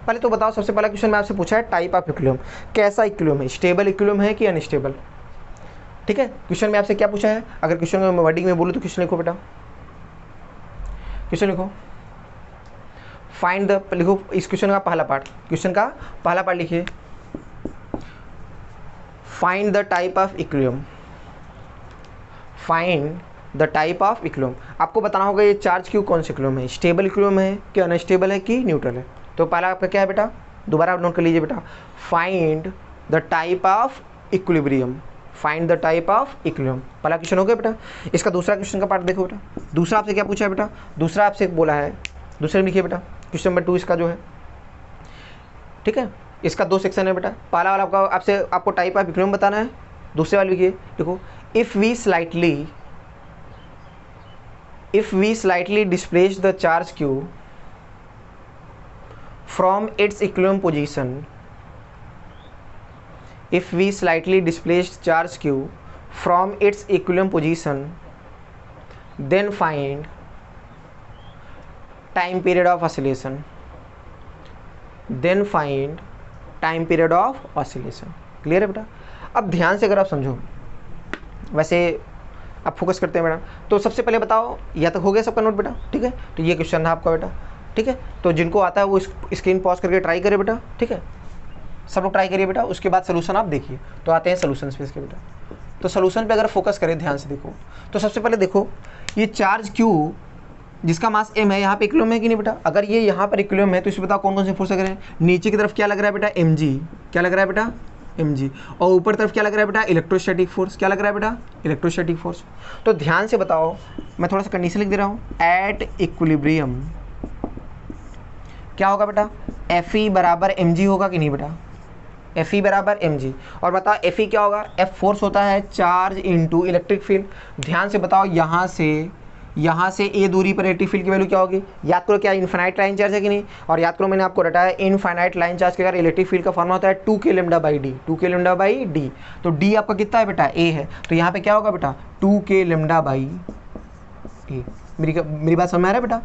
Speaker 1: पहले तो बताओ सबसे पहला क्वेश्चन में आपसे पूछा है टाइप ऑफ इक्विलिब्रियम, कैसा इक्विलिब्रियम है, स्टेबल इक्विलिब्रियम है कि अनस्टेबल। ठीक है, क्वेश्चन में आपसे क्या पूछा है, अगर क्वेश्चन में वर्डिंग में बोलूँ तो क्वेश्चन लिखो बेटा, क्वेश्चन लिखो फाइंड द, लिखो इस क्वेश्चन का पहला पार्ट, क्वेश्चन का पहला पार्ट लिखिए find the type of equilibrium, find the type of equilibrium. आपको बताना होगा ये चार्ज क्यू कौन सा इक्विलिब्रियम है, स्टेबल इक्विलिब्रियम है कि अनस्टेबल है कि न्यूट्रल है। तो पहला आपका क्या है बेटा, दोबारा नोट कर लीजिए बेटा, find the type of equilibrium, find the type of equilibrium. पहला क्वेश्चन हो गया बेटा। इसका दूसरा क्वेश्चन का पार्ट देखो बेटा, दूसरा आपसे क्या पूछा है बेटा, दूसरा आपसे बोला है, दूसरे में लिखिए बेटा क्वेश्चन नंबर 2 इसका जो है। ठीक है, इसका 2 सेक्शन है बेटा। पहला वाला आपको टाइप ऑफ इक्विलिब्रियम बताना है, दूसरे वाले लिखिए, देखो if we slightly displace the charge q from its equilibrium position, if we slightly displace charge q from its equilibrium position, then find time period of oscillation, then find time period of oscillation। Clear है बेटा? अब ध्यान से अगर आप समझो, वैसे आप फोकस करते हैं बेटा, तो सबसे पहले बताओ या तो हो गया सबका नोट बेटा। ठीक है, तो ये क्वेश्चन है आपका बेटा। ठीक है, तो जिनको आता है वो स्क्रीन पॉज करके ट्राई करे बेटा। ठीक है, सब लोग ट्राई करिए बेटा, उसके बाद सोल्यूशन आप देखिए। तो आते हैं सोल्यूशन पे इसके बेटा। तो सोल्यूशन पे अगर फोकस करें ध्यान से देखो, तो सबसे पहले देखो ये चार्ज क्यू जिसका मास m है यहाँ पे इक्विलिब्रियम है कि नहीं बेटा। अगर ये यहाँ पर इक्विलिब्रियम है तो इसमें बताओ कौन कौन से फोर्स लग रहे हैं। नीचे की तरफ क्या लग रहा है बेटा mg, क्या लग रहा है बेटा mg, और ऊपर तरफ क्या लग रहा है बेटा इलेक्ट्रोस्टैटिक फोर्स, क्या लग रहा है बेटा इलेक्ट्रोस्टैटिक फोर्स। तो ध्यान से बताओ, मैं थोड़ा सा कंडीशन लिख दे रहा हूँ, एट इक्विलिब्रियम क्या होगा बेटा, Fe बराबर mg होगा कि नहीं बेटा, Fe बराबर mg। और बताओ Fe क्या होगा, F फोर्स होता है चार्ज इनटू इलेक्ट्रिक फील्ड। ध्यान से बताओ यहाँ से ए दूरी पर इलेक्ट्रिक फील्ड की वैल्यू क्या होगी, याद करो क्या इनफाइनाइट लाइन चार्ज है कि नहीं। और याद करो मैंने आपको रटाया इनफाइनाइट लाइन चार्ज के अगर इलेक्ट्रिक फील्ड का फॉर्मूला होता है 2k lambda by D, 2k lambda by D. तो डी आपका कितना है बेटा, ए है, तो यहाँ पे क्या होगा बेटा 2k लैम्डा बाई ए। मेरी बात समझ में आ रहा है बेटा?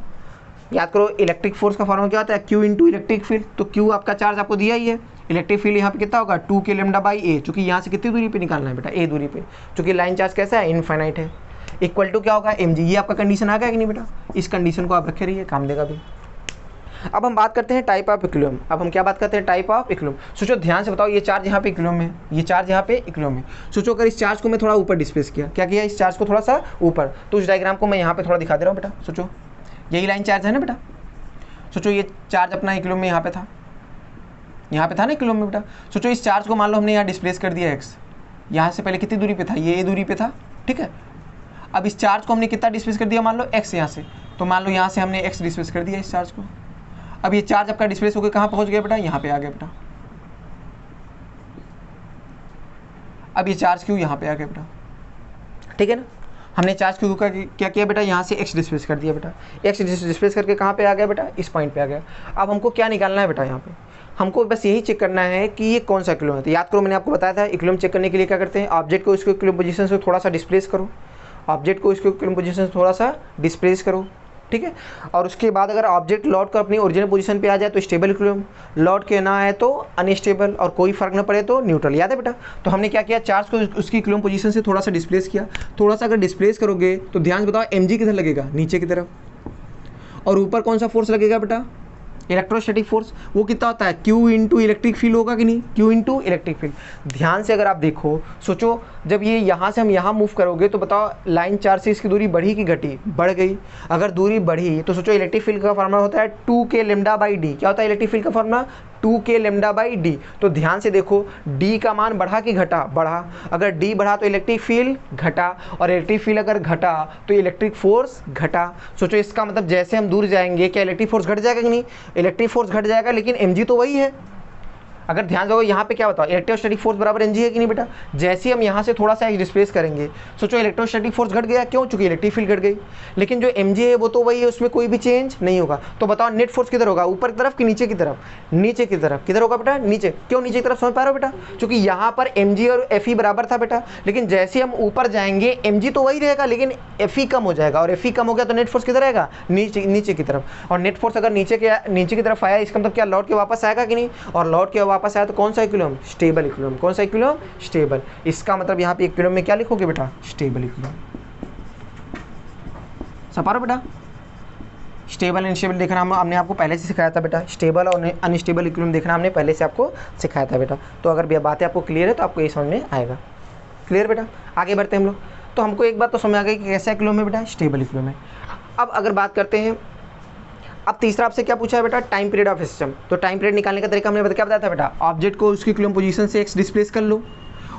Speaker 1: याद करो इलेक्ट्रिक फोर्स का फॉर्मूला क्या होता है, क्यू इंटू इलेक्ट्रिक फील्ड। तो क्यू आपका चार्ज आपको दिया ही है, इलेक्ट्रिक फील्ड यहाँ पे कितना होगा 2k लैम्डा बाई ए, चूंकि यहाँ से कितनी दूरी पे निकालना है बेटा, ए दूरी पे, चूंकि लाइन चार्ज कैसा है इनफाइनाइट है। इक्वल टू क्या होगा mg। ये आपका कंडीशन आ गया कि नहीं बेटा, इस कंडीशन को आप रखे रहिए, काम देगा भी। अब हम बात करते हैं टाइप ऑफ इक्विलिब्रियम। अब हम क्या बात करते हैं, टाइप ऑफ इक्विलिब्रियम। सोचो ध्यान से बताओ, ये चार्ज यहाँ पे इक्विलिब्रियम है, ये चार्ज यहाँ पे इक्विलिब्रियम है। सोचो अगर इस चार्ज को मैं थोड़ा ऊपर डिस्प्लेस किया, क्या किया, इस चार्ज को थोड़ा सा ऊपर, तो उस डायग्राम को मैं यहाँ पे थोड़ा दिखा दे रहा हूँ बेटा। सोचो यही लाइन चार्ज है ना बेटा, सोचो ये चार्ज अपना इक्विलिब्रियम में यहाँ पे था, यहाँ पे था ना इक्विलिब्रियम में बेटा। सोचो इस चार्ज को मान लो हमने यहाँ डिस्प्लेस कर दिया x, यहाँ से पहले कितनी दूरी पे था, ये दूरी पे था, ठीक है। अब इस चार्ज को हमने कितना डिस्प्लेस कर दिया, मान लो x यहाँ से, तो मान लो यहाँ से हमने x डिस्प्लेस कर दिया इस चार्ज को। अब ये चार्ज आपका डिस्प्लेस होकर कहाँ पहुँच गया बेटा, यहाँ पे आ गया बेटा। अब ये चार्ज क्यों यहाँ पे आ गया बेटा, ठीक है ना। हमने चार्ज क्यू का क्या किया बेटा, यहाँ से x डिस्प्लेस कर दिया बेटा, x डिस्प्लेस करके कहाँ पे आ गया बेटा, इस पॉइंट पे आ गया। अब हमको क्या निकालना है बेटा, यहाँ पे हमको बस यही चेक करना है कि ये कौन सा इक्विलिब्रियम है। तो याद करो मैंने आपको बताया था इक्विलिब्रियम चेक करने के लिए क्या करते हैं, ऑब्जेक्ट को इसको इक्विलिब्रियम पोजीशन से थोड़ा सा डिस्प्लेस करो, ऑब्जेक्ट को इसको इक्विलिब्रियम पोजीशन से थोड़ा सा डिस्प्लेस करो, ठीक है। और उसके बाद अगर ऑब्जेक्ट लौट कर अपनी ओरिजिनल पोजीशन पे आ जाए तो स्टेबल इक्विलिब्रियम, लौट के ना आए तो अनस्टेबल, और कोई फर्क ना पड़े तो न्यूट्रल। याद है बेटा। तो हमने क्या किया, चार्ज को उसकी इक्विलिब्रियम पोजीशन से थोड़ा सा डिस्प्लेस किया। थोड़ा सा अगर डिस्प्लेस करोगे तो ध्यान से बताओ mg किधर लगेगा, नीचे की तरफ, और ऊपर कौन सा फोर्स लगेगा बेटा, इलेक्ट्रोस्टैटिक फोर्स। वो कितना होता है, Q इंटू इलेक्ट्रिक फील्ड होगा कि नहीं, Q इंटू इलेक्ट्रिक फील्ड। ध्यान से अगर आप देखो, सोचो जब ये यहाँ से हम यहाँ मूव करोगे तो बताओ लाइन चार्ज से इसकी दूरी बढ़ी कि घटी, बढ़ गई। अगर दूरी बढ़ी तो सोचो इलेक्ट्रिक फील्ड का फार्मूला होता है 2k लैम्डा बाई डी। क्या होता है इलेक्ट्रिक फील्ड का formula, 2k lambda by D. तो ध्यान से देखो d का मान बढ़ा कि घटा, बढ़ा। अगर d बढ़ा तो इलेक्ट्रिक फील्ड घटा, और इलेक्ट्रिक फील्ड अगर घटा तो इलेक्ट्रिक फोर्स घटा। सोचो इसका मतलब जैसे हम दूर जाएंगे क्या इलेक्ट्रिक फोर्स घट जाएगा कि नहीं, इलेक्ट्रिक फोर्स घट जाएगा, लेकिन mg तो वही है। अगर ध्यान दो यहाँ पे क्या बताओ, इलेक्ट्रोस्टैटिक फोर्स बराबर mg है कि नहीं बेटा। जैसे ही हम यहाँ से थोड़ा सा x डिस्प्लेस करेंगे, सोचो इलेक्ट्रोस्टैटिक फोर्स घट गया, क्यों, चूंकि इलेक्ट्रिक फील्ड घट गई, लेकिन जो mg है वो तो वही है, उसमें कोई भी चेंज नहीं होगा। तो बताओ नेट फोर्स किधर होगा, ऊपर की तरफ कि नीचे की तरफ, नीचे की तरफ। किधर होगा बेटा, नीचे। क्यों नीचे की तरफ, समझ पा रहे हो बेटा, क्योंकि यहाँ पर mg और fe बराबर था बेटा, लेकिन जैसे हम ऊपर जाएंगे mg तो वही रहेगा, लेकिन fe कम हो जाएगा, और fe कम हो गया तो नेट फोर्स किधर रहेगा, नीचे की तरफ। और नेट फोर्स अगर नीचे की तरफ आया, इसका मतलब क्या लौट के वापस आएगा कि नहीं, और लौट के वापस आया तो कौन सा इक्विलिब्रियम, स्टेबल इक्विलिब्रियम। कौन सा इक्विलिब्रियम, स्टेबल। इसका मतलब यहाँ पे इक्विलिब्रियम में क्या लिखोगे बेटा, स्टेबल इक्विलिब्रियम। समझ रहे बेटा, स्टेबल अनस्टेबल देखना हमने आपको पहले से सिखाया था बेटा, स्टेबल और अनस्टेबल इक्विलिब्रियम देखना हमने पहले से आपको सिखाया था बेटा। तो अगर बातें आपको क्लियर है तो आपको ये समझ में आएगा। क्लियर बेटा, आगे बढ़ते हैं हम लोग। तो हमको एक बात तो समझ आ गई कि कैसा इक्विलिब्रियम है बेटा, स्टेबल इक्विलिब्रियम है। अब अगर बात करते हैं, अब तीसरा आपसे क्या पूछा है बेटा, टाइम पीरियड ऑफ सिस्टम। तो टाइम पीरियड निकालने का तरीका हमने क्या बताया था बेटा, ऑब्जेक्ट को उसकी इक्विलिब्रियम पोजीशन से x डिस्प्लेस कर लो,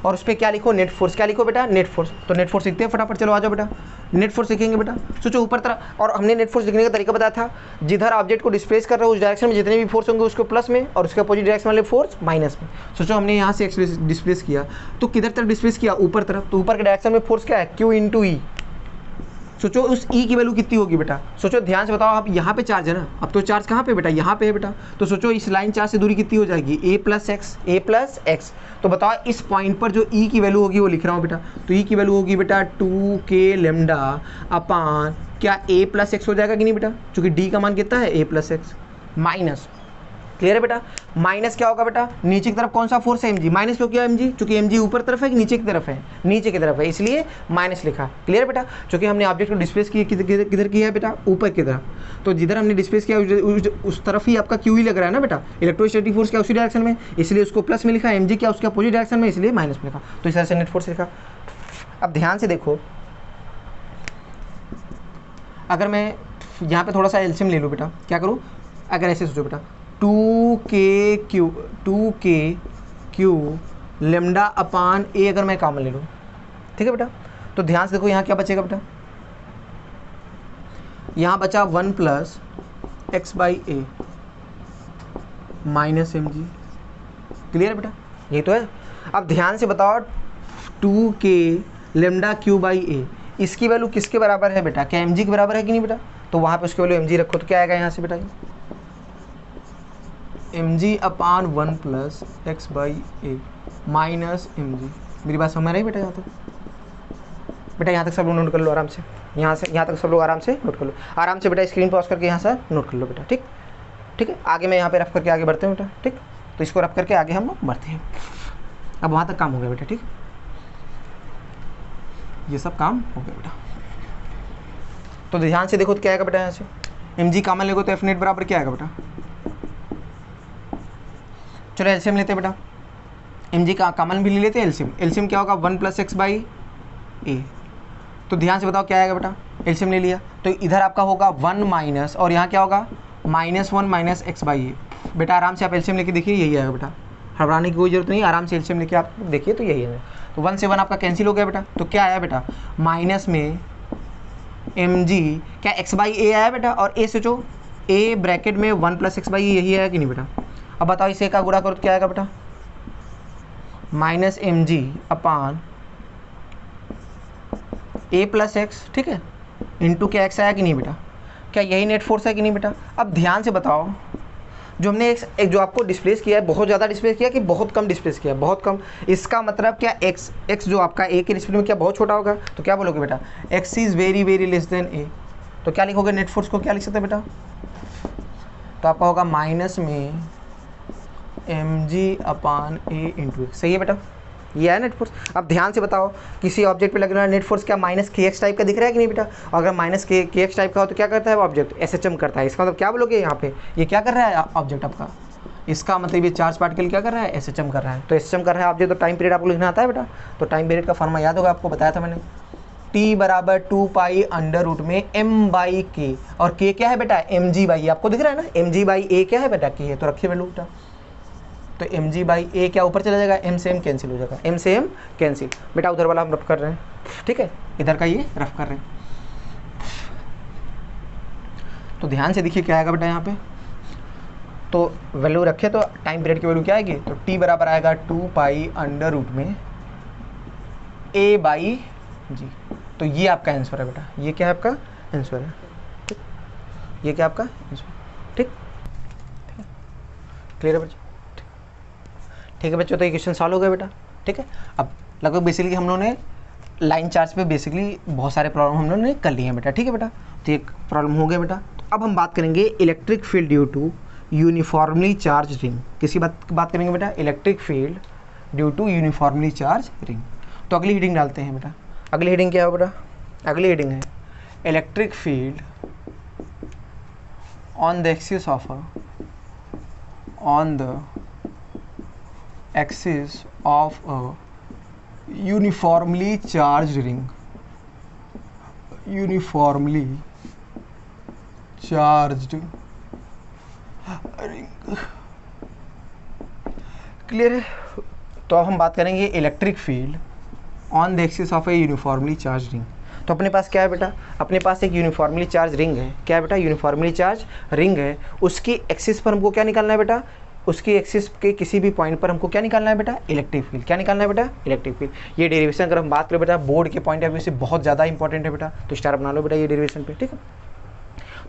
Speaker 1: और उस पर क्या लिखो, नेट फोर्स। क्या लिखो बेटा, नेट फोर्स। तो नेट फोर्स लिखते हैं फटाफट, चलो आ जाओ बेटा, नेट फोर्स लिखेंगे बेटा। सोचो ऊपर तरफ, और हमने नेट फोर्स लिखने का तरीका बताया था, जिधर ऑब्जेक्ट को डिस्प्लेस कर रहे हो उस डायरेक्शन में जितने भी फोर्स होंगे उसको प्लस में, और उसके अपोजिट डायरेक्शन वाले फोर्स माइनस में। सोचो हमने यहाँ से x डिस्प्लेस किया तो किधर तरफ डिस्प्लेस किया, ऊपर तरफ, तो ऊपर के डायरेक्शन में फोर्स क्या है, Q इंटू ई। सोचो उस E की वैल्यू कितनी होगी बेटा, सोचो ध्यान से बताओ। अब यहाँ पे चार्ज है ना, अब तो चार्ज कहाँ पे बेटा, यहाँ पे है बेटा। तो सोचो इस लाइन चार्ज से दूरी कितनी हो जाएगी, a प्लस एक्स। तो बताओ इस पॉइंट पर जो E की वैल्यू होगी वो लिख रहा हूँ बेटा। तो E की वैल्यू होगी बेटा 2k लैम्डा अपान क्या a प्लस एक्स हो जाएगा कि नहीं बेटा, क्योंकि D का मान कितना है, a plus x, minus. Clear है बेटा, माइनस क्या होगा बेटा, नीचे की तरफ कौन सा फोर्स है, mg। माइनस क्यों किया mg, क्योंकि mg ऊपर तरफ है कि नीचे की तरफ है, नीचे की तरफ है, इसलिए माइनस लिखा। क्लियर बेटा, क्योंकि हमने ऑब्जेक्ट को डिस्प्लेस किधर किया है बेटा, ऊपर की तरफ। तो जिधर हमने डिस्प्लेस किया उस तरफ ही आपका क्यू ही लग रहा है ना बेटा, इलेक्ट्रोस्टैटिक फोर्स क्या उसी डायरेक्शन में, इसलिए उसको प्लस में लिखा, mg क्या उसके अपोजिट डायरेक्शन में, इसलिए माइनस में लिखा। तो इस तरह से नेट फोर्स लिखा। अब ध्यान से देखो, अगर मैं यहाँ पे थोड़ा सा एलसीएम ले लूँ बेटा, क्या करूँ, अगर ऐसे सोचो बेटा, 2k क्यू लेमडा अपान ए अगर मैं कॉमन ले लूँ, ठीक है बेटा। तो ध्यान से देखो यहाँ क्या बचेगा बेटा, यहाँ बचा 1 plus x by A minus mg। Clear बेटा, यही तो है। अब ध्यान से बताओ 2k लेमडा क्यू बाई ए, इसकी वैल्यू किसके बराबर है बेटा, क्या mg के बराबर है कि नहीं बेटा। तो वहाँ पे उसकी वैल्यू mg रखो तो क्या आएगा यहाँ से बेटा, mg upon 1 plus x by A minus mg। मेरी बात समझ में रही बेटा, यहाँ तक बेटा, यहाँ तक सब लोग नोट कर लो आराम से, यहाँ से यहाँ तक सब लोग आराम से नोट कर लो, आराम से बेटा, स्क्रीन पॉज करके यहाँ से नोट कर लो बेटा, ठीक ठीक है। आगे मैं यहाँ पे रफ करके आगे बढ़ते हैं बेटा, ठीक। तो इसको रफ करके आगे हम बढ़ते हैं। अब वहाँ तक काम हो गया बेटा, ठीक, ये सब काम हो गया बेटा। तो ध्यान से देखो तो क्या आएगा बेटा, यहाँ से mg कॉमन लेगो तो एफ नेट बराबर क्या आएगा बेटा, चलो एलसीएम लेते हैं बेटा, mg का कॉमन भी ले लेते हैं, एलसीएम क्या होगा 1 + x/a। तो ध्यान से बताओ क्या आएगा बेटा, एलसीएम ले लिया तो इधर आपका होगा 1 माइनस, और यहाँ क्या होगा -1 - x/a। बेटा आराम से आप एलसीएम लेके देखिए, यही आएगा बेटा, घबराने की कोई जरूरत नहीं, आराम से एलसीएम लेके आप देखिए तो यही है। तो 1 से 1 आपका कैंसिल हो गया बेटा, तो क्या आया बेटा, माइनस में mg क्या x/a आया बेटा, और a सोचो a ब्रैकेट में 1 + x/a यही आया कि नहीं बेटा। अब बताओ इसे का गुणा करो तो क्या आएगा बेटा, -mg अपान a + x, ठीक है, इंटू क्या x आया कि नहीं बेटा, क्या यही नेट फोर्स है कि नहीं बेटा। अब ध्यान से बताओ, जो हमने एक जो आपको डिस्प्लेस किया है, बहुत ज़्यादा डिस्प्लेस किया कि बहुत कम डिस्प्लेस किया है, बहुत कम, इसका मतलब क्या x जो आपका a के रिस्पेक्ट में क्या बहुत छोटा होगा, तो क्या बोलोगे बेटा, x is very very less than a। तो क्या लिखोगे, नेट फोर्स को क्या लिख सकते हैं बेटा, तो आपका होगा माइनस में mg upon a into x। सही है बेटा, ये है नेट फोर्स। अब ध्यान से बताओ, किसी ऑब्जेक्ट पे लगने वाला नेट फोर्स क्या -kx टाइप का दिख रहा है कि नहीं बेटा, अगर -kx टाइप का हो तो क्या करता है वो ऑब्जेक्ट, SHM करता है। इसका मतलब क्या बोलोगे, यहाँ पे ये क्या कर रहा है ऑब्जेक्ट आपका, इसका मतलब ये चार्ज पार्टिकल क्या कर रहा है, SHM कर रहा है। तो SHM कर रहा है ऑब्जेक्ट, तो टाइम पीरियड आपको लिखना आता है बेटा, तो टाइम पीरियड का फॉर्मूला याद होगा, आपको बताया था मैंने, t बराबर 2π अंडर रूट में m/k, और k क्या है बेटा, mg/a, आपको दिख रहा है ना, mg/a क्या है बेटा, k है, तो रखिए वैल्यू बेटा, तो mg/a क्या ऊपर चला जाएगा, m से m कैंसिल हो जाएगा, m से m कैंसिल। बेटा उधर वाला हम रफ कर रहे हैं, ठीक है, इधर का ये रफ कर रहे हैं। तो ध्यान से देखिए क्या आएगा बेटा, यहाँ पे तो वैल्यू रखे तो टाइम पीरियड की वैल्यू क्या आएगी, तो t बराबर आएगा 2π अंडर रूट में a/g। तो ये आपका आंसर है बेटा, ये क्या है आपका आंसर है, ठीक, ये क्या आपका आंसर, ठीक, क्लियर है बच्चों, ठीक है बच्चों। तो ये क्वेश्चन सॉल्व हो गया बेटा, ठीक है। अब लगभग बेसिकली हम लोगों ने लाइन चार्ज पे बेसिकली बहुत सारे प्रॉब्लम हम लोगों ने कर लिए हैं बेटा, ठीक है बेटा। तो एक प्रॉब्लम हो गया बेटा। तो अब हम बात करेंगे electric field due to uniformly charge ring. किसी बात करेंगे बेटा, electric field due to uniformly charge ring. तो अगली हेडिंग डालते हैं बेटा, अगली हेडिंग क्या है बेटा, अगली हेडिंग है electric field on the axis of a uniformly charged ring, uniformly charged ring, clear है। तो अब हम बात करेंगे electric field on the axis of A uniformly charge ring. तो अपने पास क्या है बेटा, अपने पास एक यूनिफॉर्मली चार्ज रिंग है, क्या है बेटा, यूनिफॉर्मली चार्ज रिंग है। उसकी एक्सिस पर हमको क्या निकालना है बेटा, उसकी एक्सिस के किसी भी पॉइंट पर हमको क्या निकालना है बेटा, इलेक्ट्रिक फील्ड। क्या निकालना है बेटा, इलेक्ट्रिक फील्ड। ये डेरिवेशन अगर हम बात करें बेटा बोर्ड के पॉइंट ऑफ व्यू से बहुत ज़्यादा इंपॉर्टेंट है बेटा, तो स्टार बना लो बेटा ये डेरिवेशन पे, ठीक है।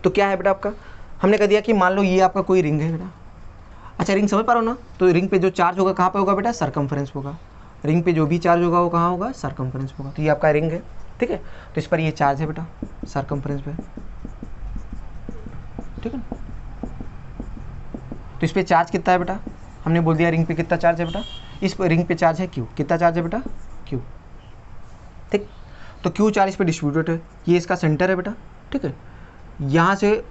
Speaker 1: तो क्या है बेटा आपका, हमने कह दिया कि मान लो ये आपका कोई रिंग है बेटा, अच्छा रिंग समझ पा रहे हो ना। तो रिंग पे जो चार्ज होगा कहाँ पे होगा बेटा, सरकमफ्रेंस होगा। रिंग पे जो भी चार्ज होगा वो कहाँ होगा, सरकमफ्रेंस होगा। तो ये आपका रिंग है, ठीक है। तो इस पर ये चार्ज है बेटा सरकमफ्रेंस पे, ठीक है। तो इस पर चार्ज कितना है बेटा, हमने बोल दिया रिंग पे कितना चार्ज है बेटा, इस पर रिंग पे चार्ज है क्यू, कितना चार्ज है बेटा, क्यू, ठीक। तो क्यू चार्ज पे डिस्ट्रीब्यूटेड है, ये इसका सेंटर है बेटा, ठीक है। यहाँ से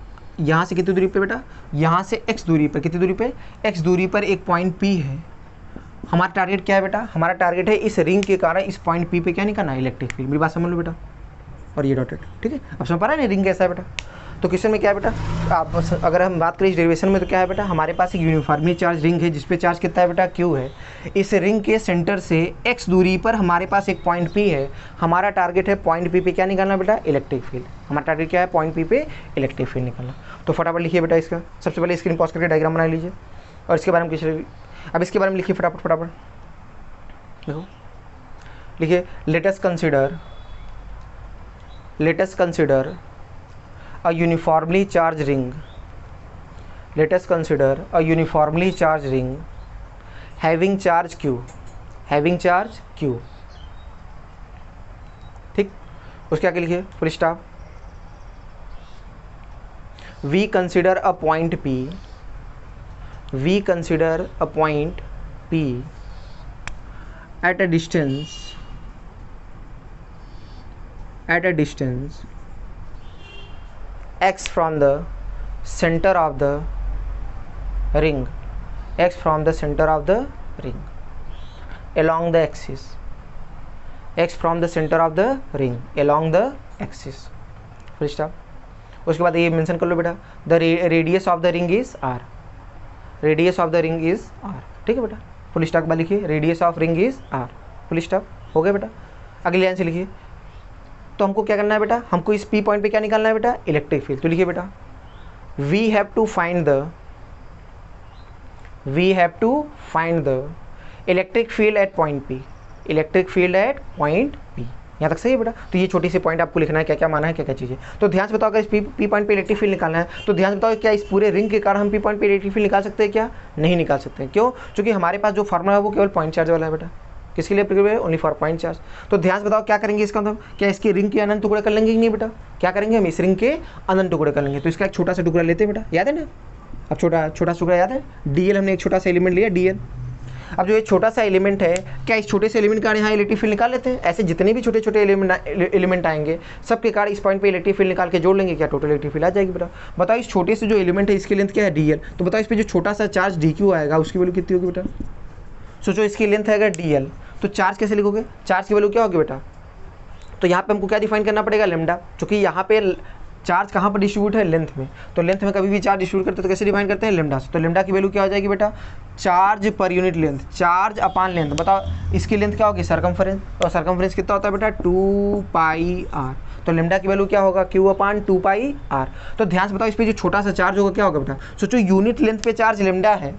Speaker 1: कितनी दूरी पे बेटा, यहाँ से x दूरी पर, कितनी दूरी पे, x दूरी पर एक पॉइंट P है। हमारा टारगेट क्या है बेटा, हमारा टारगेट है इस रिंग के कारण इस पॉइंट P पे क्या निकालना है, इलेक्ट्रिक फील्ड। मेरी बात समझ लो बेटा, और ये डॉटेड, ठीक है। अब समझ पा रहा है ना रिंग कैसा है बेटा। तो क्वेश्चन में क्या है बेटा, आप अगर हम बात करें इस डेरिवेशन में तो क्या है बेटा, हमारे पास एक यूनिफॉर्मली चार्ज रिंग है जिसपे चार्ज कितना है बेटा, क्यू है। इस रिंग के सेंटर से x दूरी पर हमारे पास एक पॉइंट P है। हमारा टारगेट है पॉइंट P पे क्या निकालना बेटा, इलेक्ट्रिक फील्ड। हमारा टारगेट क्या है, पॉइंट P पे इलेक्ट्रिक फील्ड निकालना। तो फटाफट लिखिए बेटा इसका, सबसे पहले स्क्रीन पॉज करके डायग्राम बना लीजिए और इसके बारे में कुछ, अब इसके बारे में लिखिए फटाफट देखो, लिखिए let us consider a uniformly charged ring, let us consider a uniformly charged ring having charge q, ठीक। उसके आगे लिखिए full stop, we consider a point P at a distance x from the center of the ring, x from the center of the ring along the axis, x from the center of the ring along the axis, full stop। उसके बाद ये mention कर लो बेटा, the radius of the ring is r, radius of the ring is r, ठीक है बेटा, full stop बाद लिखिए, radius of ring is r, full stop, हो गया बेटा। अगली लाइन से लिखिए, तो हमको क्या करना है बेटा, हमको इस P पॉइंट पे क्या निकालना है बेटा, इलेक्ट्रिक फील्ड। तो लिखिए बेटा, we have to find the electric field at point P, electric field at point P। यहाँ तक सही है बेटा। तो ये छोटी सी पॉइंट आपको लिखना है, क्या क्या माना है, क्या क्या चीज़ें। तो ध्यान से बताओ, अगर इस P पॉइंट पे इलेक्ट्रिक फील्ड निकालना है, तो ध्यान से बताओ क्या इस पूरे रिंग के कारण हम P पॉइंट पे इलेक्ट्रिक फील्ड निकाल सकते हैं क्या, नहीं निकाल सकते हैं। क्यों? क्योंकि हमारे पास जो फॉर्मूला है वो केवल पॉइंट चार्ज वाला है बेटा। किसके लिए एप्लीकेबल है? Only for point charge. तो ध्यान से बताओ क्या करेंगे इसका मतलब, क्या इसके रिंग के अनंत टुकड़े कर लेंगे कि नहीं बेटा, क्या करेंगे हम इस रिंग के अनंत टुकड़े कर लेंगे। तो इसका एक छोटा सा टुकड़ा लेते हैं बेटा, याद है ना, अब छोटा टुकड़ा याद है, डीएल, हमने एक छोटा सा एलिमेंट लिया डीएल। अब जो ये छोटा सा एलिमेंट है, क्या इस छोटे से एलिमेंट का यहाँ इलेक्ट्रिक फील्ड निकाल लेते हैं। ऐसे जितने भी छोटे छोटे एलिमेंट आएंगे सबके कारण इस पॉइंट पे इलेक्ट्रिक फील्ड निकाल के जोड़ लेंगे, क्या टोटल इलेक्ट्रिक फील्ड आ जाएगी बेटा। बताओ इस छोटे से जो एलिमेंट है इसकी लेंथ क्या है, डीएल। तो बताओ इस पर जो छोटा सा चार्ज डीक्यू आएगा उसकी वैल्यू कितनी होगी बेटा। सोचो इसकी लेंथ है डीएल, तो चार्ज कैसे लिखोगे, चार्ज की वैल्यू क्या होगी बेटा। तो यहाँ पे हमको क्या डिफाइन करना पड़ेगा, लेमडा, क्योंकि यहाँ पे चार्ज कहाँ पर डिस्ट्रीब्यूट है, लेंथ में। तो लेंथ में कभी भी चार्ज डिस्ट्रीब्यूट करते हैं तो कैसे डिफाइन करते हैं, लेमडा से। तो लेमडा की वैल्यू क्या हो जाएगी बेटा, charge per unit length, charge upon length. बताओ इसकी लेंथ क्या होगी, सर्कमफ्रेंस, और सर्कमफ्रेंस कितना होता है बेटा, 2 पाई r। तो लेमडा की वैल्यू क्या होगा, Q अपान 2 पाई r। तो ध्यान से बताओ इस पर जो छोटा सा चार्ज होगा क्या होगा बेटा। सोचो यूनिट लेंथ पे चार्ज लेमडा है,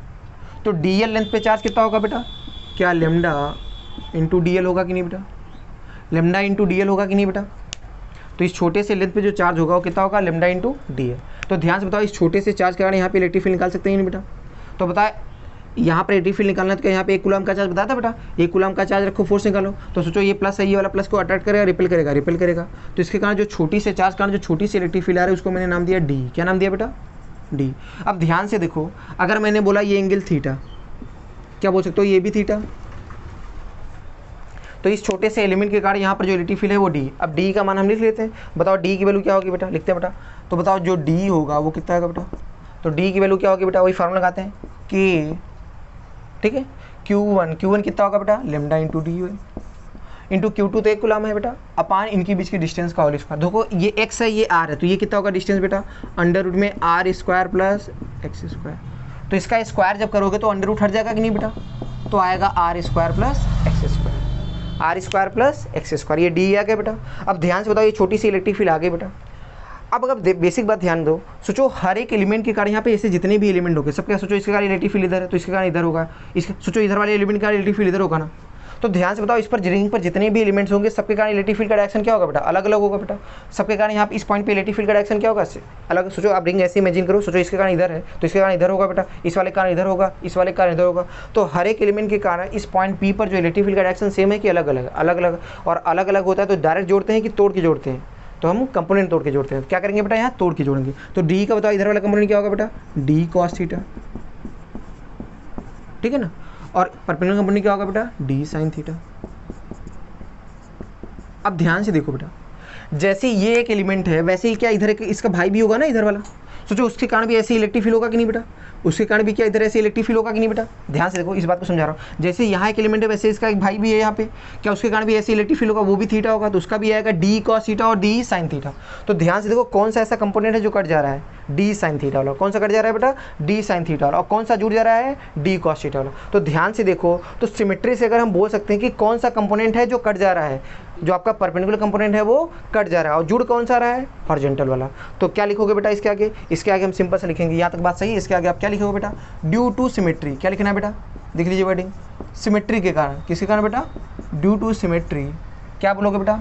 Speaker 1: तो डीएल लेंथ पे चार्ज कितना होगा बेटा, क्या लेमडा इंटू डीएल होगा कि नहीं बेटा, लेमडा इंटू डीएल होगा कि नहीं बेटा। तो इस छोटे से लेंथ पे जो चार्ज होगा वो कितना होगा, लेमडा इंटू डीएल। तो ध्यान से बताओ इस छोटे से चार्ज के कारण यहाँ पे इलेक्ट्रिक फील्ड निकाल सकते हैं नहीं बेटा। तो बताए यहाँ पर इलेक्ट्रिक फील्ड निकालना है, तो यहाँ पे 1 कूलम का चार्ज बताया था बेटा, 1 कूलम का चार्ज रखो, फोर्स निकालो। तो सोचो ये प्लस है, ये वाला प्लस को अट्रैक्ट करेगा, रिपेल करेगा। तो इसके कारण जो छोटी से चार्ज कारण जो छोटी सी इलेक्ट्रिक फील्ड आ रही है उसको मैंने नाम दिया डी। क्या नाम दिया बेटा, डी। अब ध्यान से देखो, अगर मैंने बोला ये एंगल थीटा, क्या बोल सकते हो, ये भी थीटा। तो इस छोटे से एलिमेंट के कारण यहाँ पर जो इलेक्ट्रिक फील्ड है वो डी। अब डी का मान हम लिख लेते हैं, बताओ डी की वैल्यू क्या होगी बेटा, लिखते हैं बेटा। तो बताओ जो डी होगा वो कितना होगा बेटा, तो डी की वैल्यू क्या होगी बेटा, वही फार्मूला लगाते हैं कि, ठीक है, Q1 कितना होगा बेटा, lambda into D into Q2 तो 1 कूलम है बेटा, अपान इनकी बीच की डिस्टेंस का होल स्क्वायर। देखो ये x है, ये r है, तो ये कितना होगा डिस्टेंस बेटा, अंडर रूट में r square plus x square. तो इसका स्क्वायर जब करोगे तो अंडर रूट हट जाएगा कि नहीं बेटा, तो आएगा r square plus x square, r square plus x square, ये डी आ गया बेटा। अब ध्यान से बताओ ये छोटी सी इलेक्ट्रिक फील्ड आ गई बेटा। अब अगर बेसिक बात ध्यान दो, सोचो हर एक एलिमेंट के कारण यहाँ पे ऐसे जितने भी एलिमेंट होंगे सबके, सोचो इसके कारण इलेक्ट्रिक फील्ड इधर है तो इसके कारण इधर होगा, इसके सोचो इधर वाले एलिमेंट का इलेक्ट्रिक फील्ड इधर होगा ना। तो ध्यान से बताओ इस पर रिंग पर जितने भी एलिमेंट्स होंगे सबके कारण इलेक्ट्रिक फील्ड का डायरेक्शन क्या होगा बेटा, अलग अलग होगा बेटा। सबके कारण यहाँ इस पॉइंट पे इलेक्ट्रिक फील्ड का डायरेक्शन क्या होगा, अलग। सोचो आप रिंग ऐसे इमेजिन करो, सोचो इसके कारण इधर है तो इसके कारण इधर होगा बेटा, इस वाले कारण इधर होगा, इस वाले कारण इधर होगा। तो हर एक एलिमेंट के कारण इस पॉइंट पी पर जो इलेक्ट्रिक फील्ड का डायरेक्शन सेम है कि अलग अलग, और अलग अलग होता है तो डायरेक्ट जोड़ते हैं कि तोड़ के जोड़ते हैं, तो हम कंपोनेंट तोड़ के जोड़ते हैं। क्या करेंगे बेटा, यहाँ तोड़ के जोड़ेंगे। तो डी का बताओ इधर वाला कंपोनेंट क्या होगा बेटा, डी कॉस थीटा, ठीक है ना। और परपेंडिकुलर कंपोनेंट क्या होगा बेटा, डी साइन थीटा। अब ध्यान से देखो बेटा, जैसे ये एक एलिमेंट है वैसे ही क्या इधर इसका भाई भी होगा ना, इधर वाला। सोचो उसके कारण भी ऐसे इलेक्ट्रिक फील्ड होगा कि नहीं बेटा, उसके कारण भी क्या इधर ऐसे इलेक्ट्रिक फील्ड होगा कि नहीं बेटा। ध्यान से देखो, इस बात को समझा रहा हूँ। जैसे यहाँ एक एलिमेंट है वैसे इसका एक भाई भी है यहाँ पे, क्या उसके कारण भी ऐसे इलेक्ट्रिक फील्ड होगा, वो भी थीटा होगा, तो उसका भी आएगा डी कॉस थीटा और डी साइन थीटा। तो ध्यान से देखो कौन सा ऐसा कंपोनेंट है जो कट जा रहा है, डी साइन थीटा वाला। कौन सा कट जा रहा है बेटा, डी साइन थीटा वाला। और कौन सा जुड़ जा रहा है, डी कॉस थीटा वाला। तो ध्यान से देखो, तो सिमेट्री से अगर हम बोल सकते हैं कि कौन सा कंपोनेंट है जो कट जा रहा है, जो आपका परपेंडिकुलर कंपोनेंट है वो कट जा रहा है, और जुड़ कौन सा रहा है, हॉरिजॉन्टल वाला। तो क्या लिखोगे बेटा इसके आगे, इसके आगे हम सिंपल से लिखेंगे, यहाँ तक बात सही है। इसके आगे आप क्या लिखोगे बेटा, ड्यू टू सिमेट्री। क्या लिखना है बेटा, देख लीजिए वर्डिंग, सिमेट्री के कारण। किसके कारण बेटा, ड्यू टू सिमेट्री। क्या बोलोगे बेटा,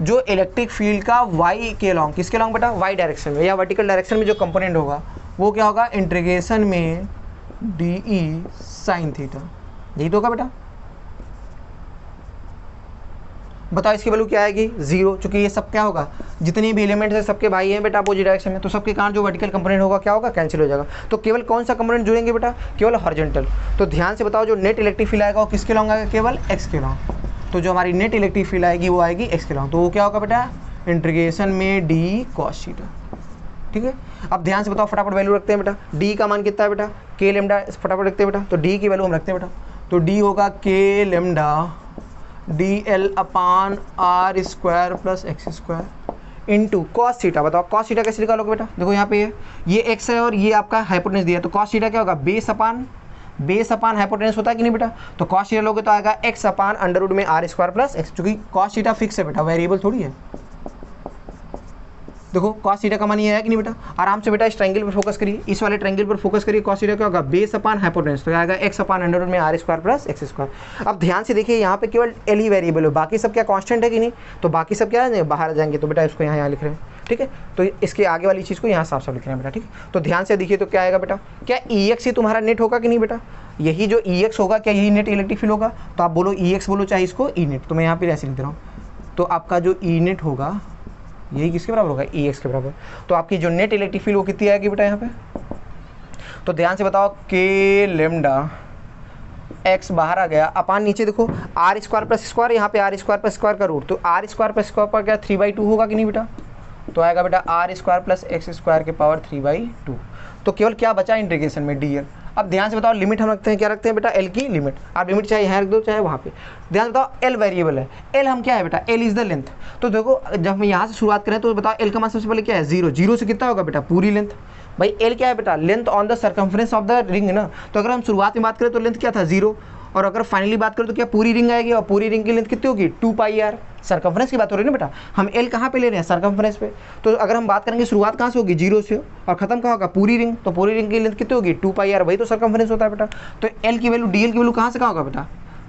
Speaker 1: जो इलेक्ट्रिक फील्ड का वाई के लॉन्ग, किसके लॉन्ग बेटा, वाई डायरेक्शन में या वर्टिकल डायरेक्शन में जो कंपोनेंट होगा वो क्या होगा, इंटीग्रेशन में डी ई साइन थीटा। यही तो होगा बेटा। बताओ इसकी वैल्यू क्या आएगी, 0, चूंकि ये सब क्या होगा, जितने भी एलिमेंट्स है सबके भाई हैं बेटा अपोजिट डायरेक्शन में, तो सबके कारण जो वर्टिकल कंपोनेंट होगा क्या होगा, कैंसिल हो जाएगा। तो केवल कौन सा कंपोनेंट जुड़ेंगे बेटा, केवल हॉरिजॉन्टल। तो ध्यान से बताओ जो नेट इलेक्ट्रिक फील्ड आएगा वो किसके लॉन्ग आएगा, केवल एक्स के लॉन्ग। तो जो हमारी नेट इलेक्ट्रिक फील्ड आएगी वो आएगी एक्स के लॉन्ग। तो वो क्या होगा बेटा, इंटीग्रेशन में डी कॉस थीटा। ठीक है। अब ध्यान से बताओ, फटाफट वैल्यू रखते हैं बेटा। डी का मान कितना है बेटा, के लेमडा, फटाफट रखते हैं बेटा। तो डी की वैल्यू हम रखते हैं बेटा, तो डी होगा k lambda d l upon are square plus x square into cos theta. बताओ कॉस थीटा कैसे निकालोगे बेटा, देखो यहाँ पे ये एक्स है और ये आपका हाइपोटेनस दिया है, तो कॉस थीटा क्या होगा, बेस अपान हाइपोटेनस होता है कि नहीं बेटा। तो कॉस थीटा लोगे तो आएगा एक्स अपान अंडर रूट में आर स्क्वायर प्लस एक्स, क्योंकि कॉस थीटा फिक्स है बेटा, वेरिएबल थोड़ी है। देखो कॉस थीटा का मान ये है कि नहीं बेटा। आराम से बेटा इस ट्रायंगल पर फोकस करिए, इस वाले ट्रायंगल पर फोकस करिए। कॉस थीटा क्या होगा, बेस अपान हाइपोटेनस, तो आएगा एक्स अपान अंडर रूट में r square plus x square. अब ध्यान से देखिए, यहाँ पे केवल एल ही वेरिएबल है, बाकी सब क्या कांस्टेंट है कि नहीं, तो बाकी सब क्या है बाहर आ जाएंगे, तो बेटा इसको यहाँ लिख रहे हैं, ठीक है। तो इसके आगे वाली चीज़ को यहाँ साफ साफ लिख रहे हैं बेटा, ठीक है। तो ध्यान से देखिए, तो क्या आएगा बेटा, क्या ई एक्स ही तुम्हारा नेट होगा कि नहीं बेटा, यही जो ई एक्स होगा क्या यही नेट इलेक्ट्रिक फील्ड होगा। तो आप बोलो ई एक्स बोलो चाहे इसको ई नेट, तो मैं यहाँ पे ऐसे लिख रहा हूँ। तो आपका जो ई नेट होगा यही किसके बराबर होगा, ई एक्स के बराबर। तो आपकी जो नेट इलेक्ट्रिक फील्ड वो कितनी आएगी बेटा यहाँ पे। तो ध्यान से बताओ, के लेमडा एक्स बाहर आ गया, अपान नीचे देखो आर स्क्वायर प्लस स्क्वायर, यहाँ पे आर स्क्वायर प्लस स्क्वायर का रूट, तो आर स्क्वायर प्लस स्क्वायर पर क्या 3/2 होगा कि नहीं बेटा। तो आएगा बेटा r square plus x square के पावर 3/2। तो केवल क्या बचा इंटीग्रेशन में, डी एल। अब ध्यान से बताओ, लिमिट हम रखते हैं, क्या रखते हैं बेटा, एल की लिमिट। आप लिमिट चाहे यहाँ रख दो चाहे वहाँ पे। ध्यान से बताओ, एल वेरिएबल है, एल हम क्या है बेटा, एल इज द लेंथ। तो देखो जब हम यहाँ से शुरुआत करें तो बताओ एल का मान सबसे पहले क्या है, 0, 0 से कितना होगा बेटा, पूरी लेंथ। भाई एल क्या है बेटा, length on the circumference of the ring है ना। तो अगर हम शुरुआत में बात करें तो लेंथ क्या था, 0, और अगर फाइनली बात करें तो क्या पूरी रिंग आएगी, और पूरी रिंग की लेंथ कितनी होगी, 2πr। सर्कमफ्रेंस की बात हो रही है ना बेटा, हम एल कहाँ पे ले रहे हैं, सर्कमफ्रेंस पे। तो अगर हम बात करेंगे शुरुआत कहाँ से होगी, 0 से, और खत्म कहाँ होगा, पूरी रिंग। तो पूरी रिंग की लेंथ कितनी होगी, 2πr, वही तो सर्कमफ्रेंस होता है बेटा। तो एल की वैल्यू, डी एल की वैल्यू कहाँ से कहाँ होगा बेटा,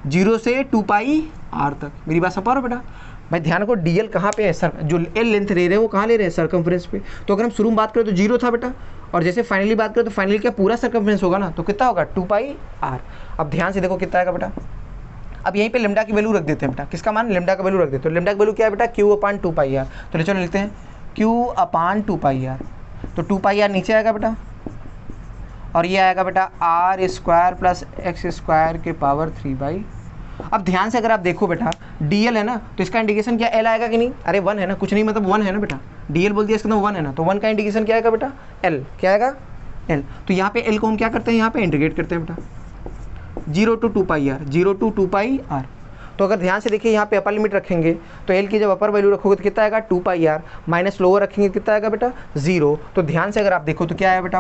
Speaker 1: 0 से 2πr तक। मेरी बात समझ पा रहे हो बेटा। भाई ध्यान को, डी एल कहाँ पे है, जो एल लेंथ ले रहे हैं वो कहाँ ले रहे हैं, सर्कमफ्रेंस पे। तो अगर हम शुरू में बात करें तो 0 था बेटा, और जैसे फाइनली बात करें तो फाइनली क्या पूरा सर्कमफ्रेंस होगा ना, तो कितना होगा, 2πr। अब ध्यान से देखो कितना आएगा बेटा। अब यहीं पे लेमडा की वैल्यू रख देते हैं बेटा, किसका मान, लेमडा का वैल्यू रख देते हैं। तो लेमडा की वैल्यू क्या है बेटा, q अपान 2πr। तो चलो लिखते हैं q अपान 2πr। तो 2πr नीचे आएगा बेटा, और ये आएगा बेटा r square plus x square के पावर 3/। अब ध्यान से अगर आप देखो बेटा, dl है ना, तो इसका इंडिकेशन क्या l आएगा कि नहीं, अरे 1 है ना, कुछ नहीं मतलब 1 है ना बेटा, dl बोल दिया इसका मतलब 1 है ना, तो 1 का इंडिकेशन क्या आएगा बेटा, l, क्या आएगा, l। तो यहाँ पे l को हम क्या करते हैं, यहाँ पे इंटीग्रेट करते हैं बेटा, 0 to 2πr, 0 to 2πr। तो अगर ध्यान से देखिए यहाँ पे अपर लिमिट रखेंगे तो एल की जब अपर वैल्यू रखोगे तो कितना आएगा, 2πr, माइनस लोअर रखेंगे कितना आएगा बेटा, 0। तो ध्यान से अगर आप देखो तो क्या आया बेटा,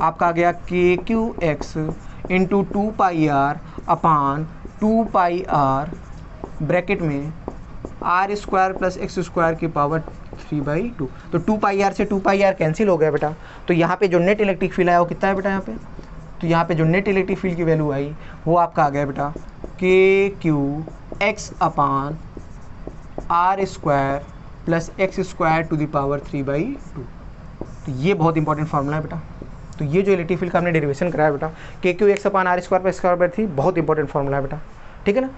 Speaker 1: आपका आ गया k Q x into 2πr upon 2πr bracket में r square plus x square की पावर 3/2। तो 2πr से 2πr कैंसिल हो गया बेटा। तो यहाँ पे जो नेट इलेक्ट्रिक फील्ड आया वो कितना है बेटा यहाँ पे, तो यहाँ पे जो नेट इलेक्ट्रिक फील्ड की वैल्यू आई वो आपका आ गया बेटा के Q x upon are square plus x square to the power 3/2। तो ये बहुत इंपॉर्टेंट फार्मूला है बेटा। तो ये जो इलेक्ट्रिक फील्ड का हमने डेरिवेशन कराया बेटा, के Q x upon are square plus square 3, बहुत इंपॉर्टेंट फार्मूला है बेटा, ठीक है ना।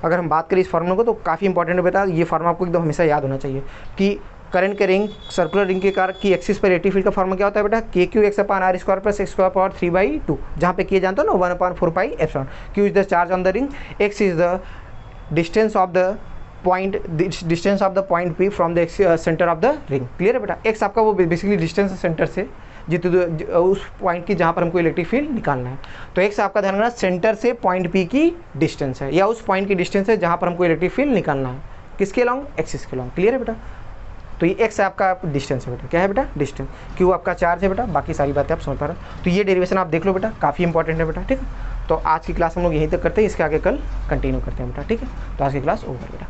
Speaker 1: अगर हम बात करें इस फार्मूला को तो काफ़ी इंपॉर्टेंट है बेटा। ये फार्मूला आपको एकदम हमेशा याद होना चाहिए कि करंट के रिंग, सर्कुलर रिंग के कार की एक्सिस पर इलेक्ट्रिक फील्ड का फार्मूला क्या होता है बेटा, के Q x upon are square plus x square power 3/2, जहाँ पे किए जानते हो ना 1/4π epsilon. Q is the charge on the ring, X is the distance of the point P from the centre of the ring. Clear है बेटा। X आपका वो बेसिकली डिस्टेंस है सेंटर से उस पॉइंट की जहाँ पर हमको इलेक्ट्रिक फील्ड निकालना है। तो एक्स आपका ध्यान रखना सेंटर से पॉइंट पी की डिस्टेंस है, या उस पॉइंट की डिस्टेंस है जहाँ पर हमको इलेक्ट्रिक फील्ड निकालना है, किसके अलॉन्ग, एक्सिस के अलॉन्ग। क्लियर है बेटा। तो ये एक्स आपका डिस्टेंस है बेटा, क्या है बेटा, डिस्टेंस। क्यू आपका चार्ज है बेटा, बाकी सारी बातें आप समझ पा रहे हो। तो ये डेरिवेशन आप देख लो बेटा, काफ़ी इंपॉर्टेंट है बेटा, ठीक है। तो आज की क्लास हम लोग यहीं तक करते हैं, इसके आगे कल कंटिन्यू करते हैं बेटा, ठीक है। तो आज की क्लास ओवर बेटा।